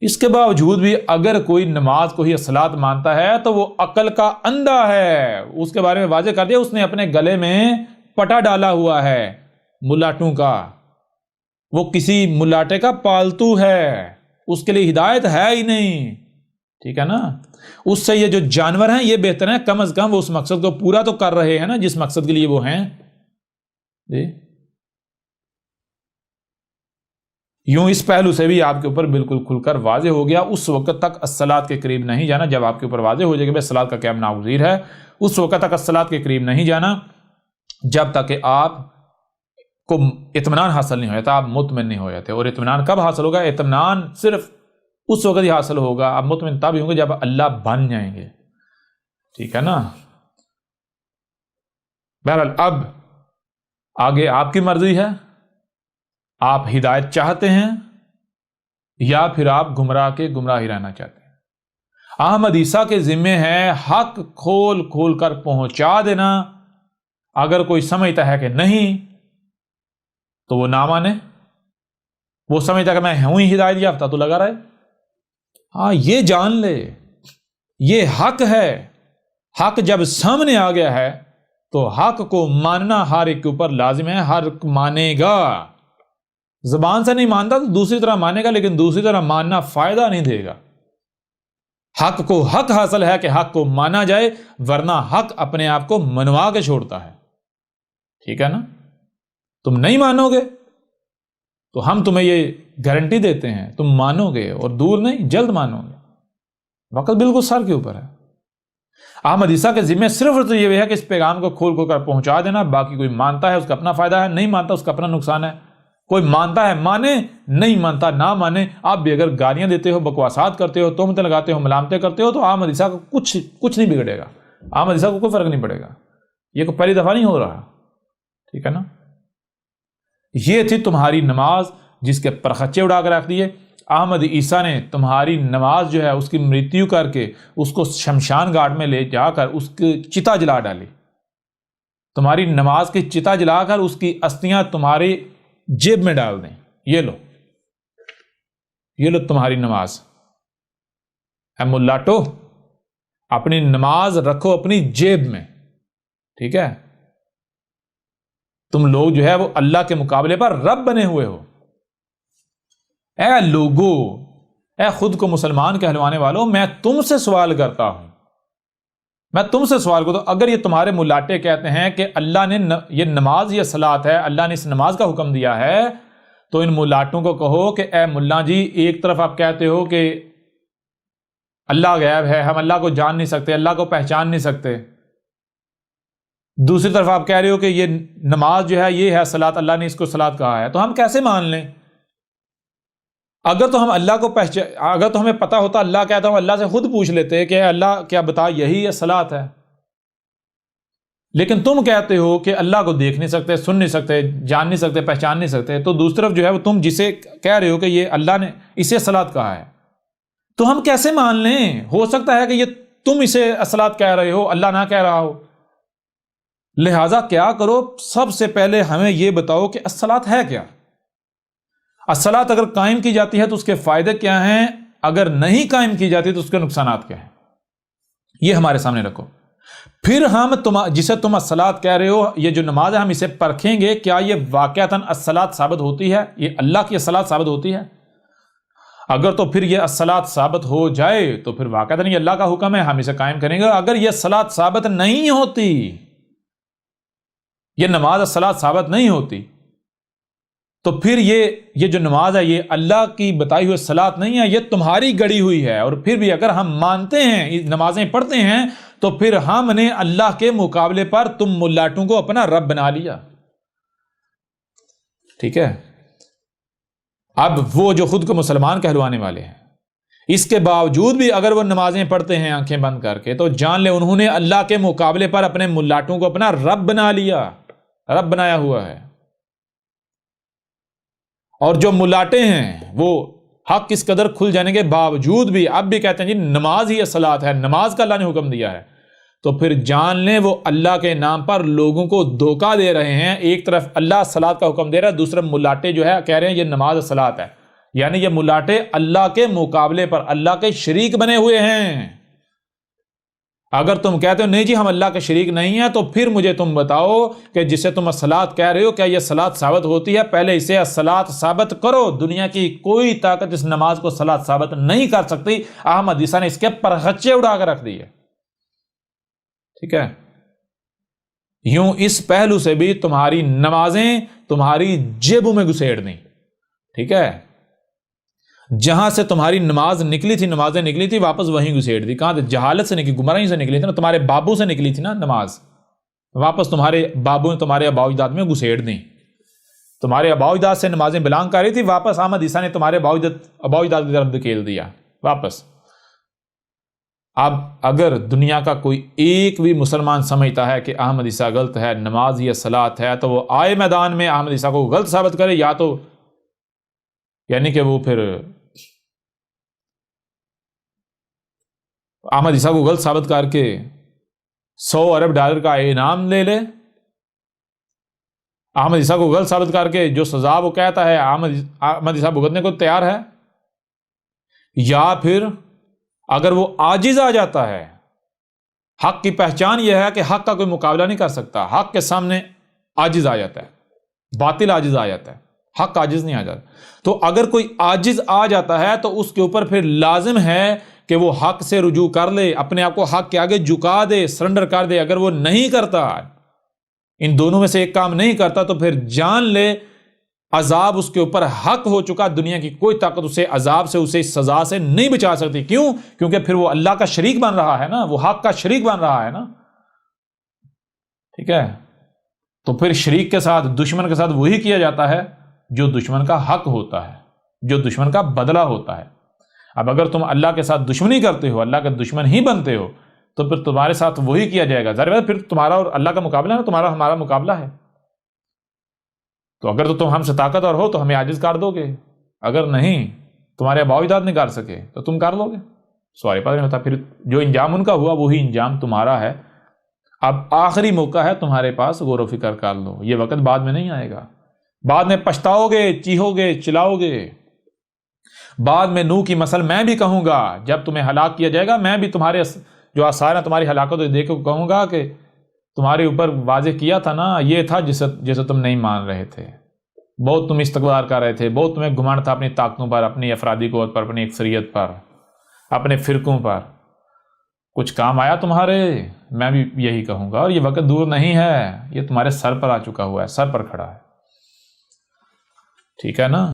اس کے باوجود بھی اگر کوئی نماز کو ہی الصلاۃ مانتا ہے تو وہ عقل کا اندھا ہے. اس کے بارے میں واضح کر دیا، اس نے اپنے گلے میں پٹا ڈالا ہوا ہے ملاٹوں کا، وہ کسی ملاٹے کا پالتو ہے، اس کے لیے ہدایت ہے ہی نہیں. ٹھیک ہے نا؟ اس سے یہ جو جانور ہیں یہ بہتر ہیں، کم از کم وہ اس مقصد کو پورا تو کر رہے ہیں نا جس مقصد کے لیے وہ ہیں جی. یوں اس پہلو سے بھی آپ کے اوپر بالکل کھل کر واضح ہو گیا. اس وقت تک الصلاۃ کے قریب نہیں جانا جب آپ کے اوپر واضح ہو جائے کہ بھائی الصلاۃ کا قیام ناگزیر ہے. اس وقت تک الصلاۃ کے قریب نہیں جانا جب تک کہ آپ کو اطمینان حاصل نہیں ہو جاتا، آپ مطمئن نہیں ہو جاتے. اور اطمینان کب حاصل ہوگا؟ اطمینان صرف اس وقت ہی حاصل ہوگا، آپ مطمئن تب ہی ہوں گے جب اللہ بن جائیں گے. ٹھیک ہے نا؟ بہرحال اب آگے آپ کی مرضی ہے، آپ ہدایت چاہتے ہیں یا پھر آپ گمراہی رہنا چاہتے ہیں. احمد عیسیٰ کے ذمے ہے حق کھول کھول کر پہنچا دینا. اگر کوئی سمجھتا ہے کہ نہیں تو وہ نہ مانے، وہ سمجھتا ہے کہ میں ہوں ہی ہدایت یافتہ تو لگا رہے. ہاں یہ جان لے یہ حق ہے. حق جب سامنے آ گیا ہے تو حق کو ماننا ہر ایک کے اوپر لازم ہے. ہر ایک مانے گا، زبان سے نہیں مانتا تو دوسری طرح مانے گا، لیکن دوسری طرح ماننا فائدہ نہیں دے گا. حق کو حق حاصل ہے کہ حق کو مانا جائے، ورنہ حق اپنے آپ کو منوا کے چھوڑتا ہے. ٹھیک ہے نا؟ تم نہیں مانو گے تو ہم تمہیں یہ گارنٹی دیتے ہیں تم مانو گے، اور دور نہیں جلد مانو گے. وقت بالکل سر کے اوپر ہے. احمد عیسیٰ کے ذمہ صرف یہ ہے کہ اس پیغام کو کھول کھول کر پہنچا دینا. باقی کوئی مانتا ہے اس کا اپنا فائدہ ہے، نہیں مانتا اس کا اپنا نقصان ہے. کوئی مانتا ہے مانے، نہیں مانتا نہ مانے. آپ بھی اگر گالیاں دیتے ہو، بکواسات کرتے ہو، تہمتیں لگاتے ہو، ملامتیں کرتے ہو تو احمد عیسیٰ کو کچھ نہیں بگڑے گا. احمد عیسیٰ کو کوئی فرق نہیں پڑے گا. یہ کوئی پہلی دفعہ نہیں ہو رہا. ٹھیک ہے نا؟ یہ تھی تمہاری نماز جس کے پرخچے اڑا کر رکھ دیے. احمد عیسیٰ نے تمہاری نماز جو ہے اس کی مرتیو کر کے اس کو شمشان گھاٹ میں لے جا کر اس کی چتا جلا ڈالی. تمہاری نماز کی چتا جلا کر اس کی استھیاں تمہاری جیب میں ڈال دیں. یہ لو تمہاری نماز. اے ملاٹو، اپنی نماز رکھو اپنی جیب میں. ٹھیک ہے؟ تم لوگ جو ہے وہ اللہ کے مقابلے پر رب بنے ہوئے ہو. اے لوگو، اے خود کو مسلمان کہلوانے والوں، میں تم سے سوال کرتا ہوں. میں تم سے سوال کرتا ہوں، اگر یہ تمہارے ملاٹے کہتے ہیں کہ اللہ نے یہ نماز یہ صلاۃ ہے، اللہ نے اس نماز کا حکم دیا ہے، تو ان ملاٹوں کو کہو کہ اے ملا جی، ایک طرف آپ کہتے ہو کہ اللہ غیب ہے، ہم اللہ کو جان نہیں سکتے، اللہ کو پہچان نہیں سکتے. دوسری طرف آپ کہہ رہے ہو کہ یہ نماز جو ہے یہ ہے صلاۃ، اللہ نے اس کو صلاۃ کہا ہے. تو ہم کیسے مان لیں؟ اگر تو ہم اللہ کو اگر تو ہمیں پتا ہوتا اللہ کہتا ہوں، اللہ سے خود پوچھ لیتے کہ اللہ کیا بتا یہی ہے صلاۃ ہے. لیکن تم کہتے ہو کہ اللہ کو دیکھ نہیں سکتے، سن نہیں سکتے، جان نہیں سکتے، پہچان نہیں سکتے. تو دوسری طرف جو ہے وہ تم جسے کہہ رہے ہو کہ یہ اللہ نے اسے صلاۃ کہا ہے، تو ہم کیسے مان لیں؟ ہو سکتا ہے کہ یہ تم اسے صلاۃ کہہ رہے ہو، اللہ نہ کہہ رہا ہو. لہٰذا کیا کرو، سب سے پہلے ہمیں یہ بتاؤ کہ الصلاۃ ہے کیا. الصلاۃ اگر قائم کی جاتی ہے تو اس کے فائدے کیا ہیں، اگر نہیں قائم کی جاتی تو اس کے نقصانات کیا ہیں. یہ ہمارے سامنے رکھو. پھر ہم جسے تم الصلاۃ کہہ رہے ہو، یہ جو نماز ہے ہم اسے پرکھیں گے کیا یہ واقعتاً الصلاۃ ثابت ہوتی ہے، یہ اللہ کی الصلاۃ ثابت ہوتی ہے. اگر تو پھر یہ الصلاۃ ثابت ہو جائے تو پھر واقعتاً یہ اللہ کا حکم ہے، ہم اسے قائم کریں گے. اگر یہ الصلاۃ ثابت نہیں ہوتی، یہ نماز الصلاۃ ثابت نہیں ہوتی، تو پھر یہ جو نماز ہے یہ اللہ کی بتائی ہوئی الصلاۃ نہیں ہے، یہ تمہاری گڑی ہوئی ہے. اور پھر بھی اگر ہم مانتے ہیں، نمازیں پڑھتے ہیں، تو پھر ہم نے اللہ کے مقابلے پر تم ملاٹوں کو اپنا رب بنا لیا. ٹھیک ہے. اب وہ جو خود کو مسلمان کہلوانے والے ہیں، اس کے باوجود بھی اگر وہ نمازیں پڑھتے ہیں آنکھیں بند کر کے، تو جان لے انہوں نے اللہ کے مقابلے پر اپنے ملاٹوں کو اپنا رب بنا لیا، رب بنایا ہوا ہے. اور جو ملاٹے ہیں وہ حق اس قدر کھل جانے کے باوجود بھی اب بھی کہتے ہیں جی نماز ہی الصلاۃ ہے، نماز کا اللہ نے حکم دیا ہے. تو پھر جان لیں وہ اللہ کے نام پر لوگوں کو دھوکہ دے رہے ہیں. ایک طرف اللہ الصلاۃ کا حکم دے رہا ہے، دوسرے ملاٹے جو ہے کہہ رہے ہیں یہ نماز الصلاۃ ہے. یعنی یہ ملاٹے اللہ کے مقابلے پر اللہ کے شریک بنے ہوئے ہیں. اگر تم کہتے ہو نہیں جی ہم اللہ کے شریک نہیں ہیں، تو پھر مجھے تم بتاؤ کہ جسے تم الصلاۃ کہہ رہے ہو کیا یہ الصلاۃ ثابت ہوتی ہے؟ پہلے اسے الصلاۃ ثابت کرو. دنیا کی کوئی طاقت اس نماز کو الصلاۃ ثابت نہیں کر سکتی. احمد عیسیٰ نے اس کے پرخچے اڑا کر رکھ دیے. ٹھیک ہے. یوں اس پہلو سے بھی تمہاری نمازیں تمہاری جیبوں میں گھسیڑ دیں. ٹھیک ہے. جہاں سے تمہاری نماز نکلی تھی، نمازیں نکلی تھی، واپس وہیں گھسیڑ دی. کہاں؟ جہالت سے نکلی، گمراہی سے نکلی تھی نا، تمہارے بابوں سے نکلی تھی نا نماز، واپس تمہارے بابوں نے تمہارے آباء و اجداد میں گھسیڑ دیں. تمہارے آباء و اجداد سے نمازیں بلانگ کر رہی تھی، واپس احمد عیسیٰ نے تمہارے آباء و اجداد کی طرف دھکیل دیا واپس. اب اگر دنیا کا کوئی ایک بھی مسلمان سمجھتا ہے کہ احمد عیسیٰ غلط ہے، نماز یہ الصلاۃ ہے، تو وہ آئے میدان میں احمد عیسیٰ کو غلط ثابت کرے، یا تو یعنی کہ وہ پھر احمد عیسیٰ کو غلط ثابت کر کے $100 ارب کا انعام لے لے. احمد عیسیٰ کو غلط ثابت کر کے جو سزا وہ کہتا ہے احمد عیسیٰ بھگتنے کو تیار ہے. یا پھر اگر وہ عاجز آ جاتا ہے، حق کی پہچان یہ ہے کہ حق کا کوئی مقابلہ نہیں کر سکتا، حق کے سامنے عاجز آ جاتا ہے، باطل عاجز آ جاتا ہے، حق عاجز نہیں آ جاتا. تو اگر کوئی عاجز آ جاتا ہے تو اس کے اوپر پھر لازم ہے کہ وہ حق سے رجوع کر لے، اپنے آپ کو حق کے آگے جھکا دے، سرنڈر کر دے. اگر وہ نہیں کرتا، ان دونوں میں سے ایک کام نہیں کرتا، تو پھر جان لے عذاب اس کے اوپر حق ہو چکا. دنیا کی کوئی طاقت اسے عذاب سے، اسے سزا سے نہیں بچا سکتی. کیوں؟ کیونکہ پھر وہ اللہ کا شریک بن رہا ہے نا، وہ حق کا شریک بن رہا ہے نا. ٹھیک ہے. تو پھر شریک کے ساتھ، دشمن کے ساتھ وہی کیا جاتا ہے جو دشمن کا حق ہوتا ہے، جو دشمن کا بدلہ ہوتا ہے. اب اگر تم اللہ کے ساتھ دشمنی کرتے ہو، اللہ کے دشمن ہی بنتے ہو، تو پھر تمہارے ساتھ وہی کیا جائے گا. ظاہر ہے پھر تمہارا اور اللہ کا مقابلہ ہے نا، تمہارا ہمارا مقابلہ ہے. تو اگر تو تم ہم سے طاقتور ہو تو ہمیں عاجز کر دو گے، اگر نہیں تمہارے آباء و اجداد نہیں کر سکے تو تم کر لو گے. سوال پتہ نہیں ہوتا. پھر جو انجام ان کا ہوا وہی انجام تمہارا ہے. اب آخری موقع ہے تمہارے پاس، غور و فکر کر لو. یہ وقت بعد میں نہیں آئے گا، بعد میں پچھتاؤ گے، چیخو گے، چلاؤ گے. بعد میں نوح کی مثل میں بھی کہوں گا، جب تمہیں ہلاک کیا جائے گا میں بھی تمہارے جو آثار ہیں تمہاری ہلاکت دیکھ کے کہوں گا کہ تمہارے اوپر واضح کیا تھا نا، یہ تھا جسے تم نہیں مان رہے تھے. بہت تم استکبار کر رہے تھے، بہت تمہیں گمان تھا اپنی طاقتوں پر، اپنی افرادی قوت پر، اپنی اکثریت پر، اپنے فرقوں پر. کچھ کام آیا تمہارے؟ میں بھی یہی کہوں گا. اور یہ وقت دور نہیں ہے، یہ تمہارے سر پر آ چکا ہوا ہے، سر پر کھڑا ہے. ٹھیک ہے نا.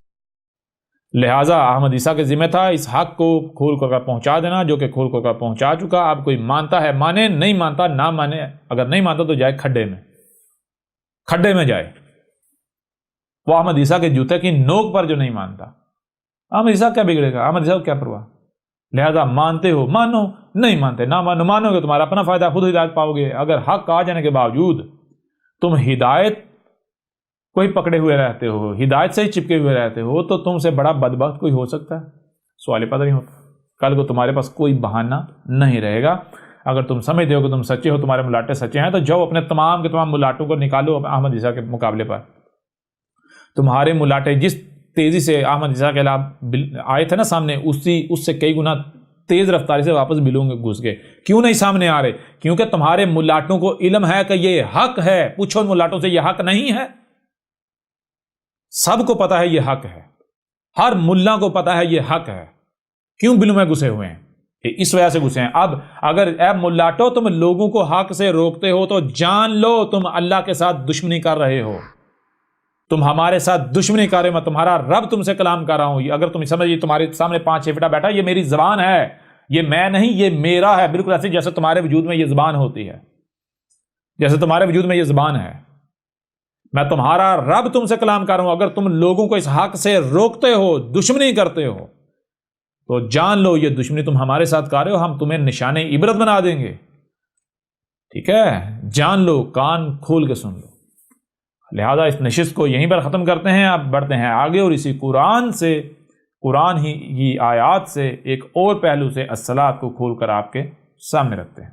لہٰذا احمد عیسیٰ کے ذمہ تھا اس حق کو کھول کر پہنچا دینا، جو کہ کھول کر پہنچا چکا. اب کوئی مانتا ہے مانے، نہیں مانتا نہ مانے. اگر نہیں مانتا تو جائے کھڈے میں جائے. وہ احمد عیسیٰ کے جوتے کی نوک پر جو نہیں مانتا، احمد عیسیٰ کیا بگڑے گا؟ احمد عیسیٰ کو کیا پرواہ. لہذا مانتے ہو مانو، نہیں مانتے نہ مانو. مانو گے تمہارا اپنا فائدہ، خود ہدایت پاؤ گے. اگر حق آ جانے کے باوجود تم ہدایت کو ہی پکڑے ہوئے رہتے ہو، ہدایت سے ہی چپکے ہوئے رہتے ہو، تو تم سے بڑا بدبخت کوئی ہو سکتا ہے؟ سوال پتہ نہیں ہوتا. کل کو تمہارے پاس کوئی بہانہ نہیں رہے گا. اگر تم سمجھتے ہو کہ تم سچے ہو، تمہارے ملاٹے سچے ہیں، تو جاؤ اپنے تمام کے تمام ملاٹوں کو نکالو احمد عیسیٰ کے مقابلے پر. تمہارے ملاٹے جس تیزی سے احمد عیسیٰ کے خلاف آئے تھے نا سامنے، اس سے کئی گنا تیز رفتاری سے واپس بلوں میں گھس گئے. کیوں نہیں سامنے آ رہے؟ کیونکہ تمہارے ملاٹوں کو علم ہے کہ یہ حق ہے. پوچھو ان ملاٹوں سے یہ حق نہیں ہے؟ سب کو پتا ہے یہ حق ہے، ہر ملا کو پتا ہے یہ حق ہے. کیوں بلوں میں گھسے ہوئے ہیں؟ اس وجہ سے گھسے ہیں. اب اگر اے ملاٹو تم لوگوں کو حق سے روکتے ہو تو جان لو تم اللہ کے ساتھ دشمنی کر رہے ہو، تم ہمارے ساتھ دشمنی کر رہے ہو. میں تمہارا رب تم سے کلام کر رہا ہوں. اگر تم سمجھے تمہارے سامنے 5-6 فٹا بیٹھا، یہ میری زبان ہے، یہ میں نہیں، یہ میرا ہے. بالکل ایسے جیسے تمہارے وجود میں یہ زبان ہوتی ہے، جیسے تمہارے وجود میں یہ زبان ہے. میں تمہارا رب تم سے کلام کر رہا ہوں. اگر تم لوگوں کو اس حق سے روکتے ہو، دشمنی کرتے ہو، تو جان لو یہ دشمنی تم ہمارے ساتھ کر رہے ہو، ہم تمہیں نشان عبرت بنا دیں گے. ٹھیک ہے، جان لو، کان کھول کے سن لو. لہذا اس نشست کو یہیں پر ختم کرتے ہیں. اب بڑھتے ہیں آگے اور اسی قرآن ہی آیات سے ایک اور پہلو سے الصلاۃ کو کھول کر آپ کے سامنے رکھتے ہیں.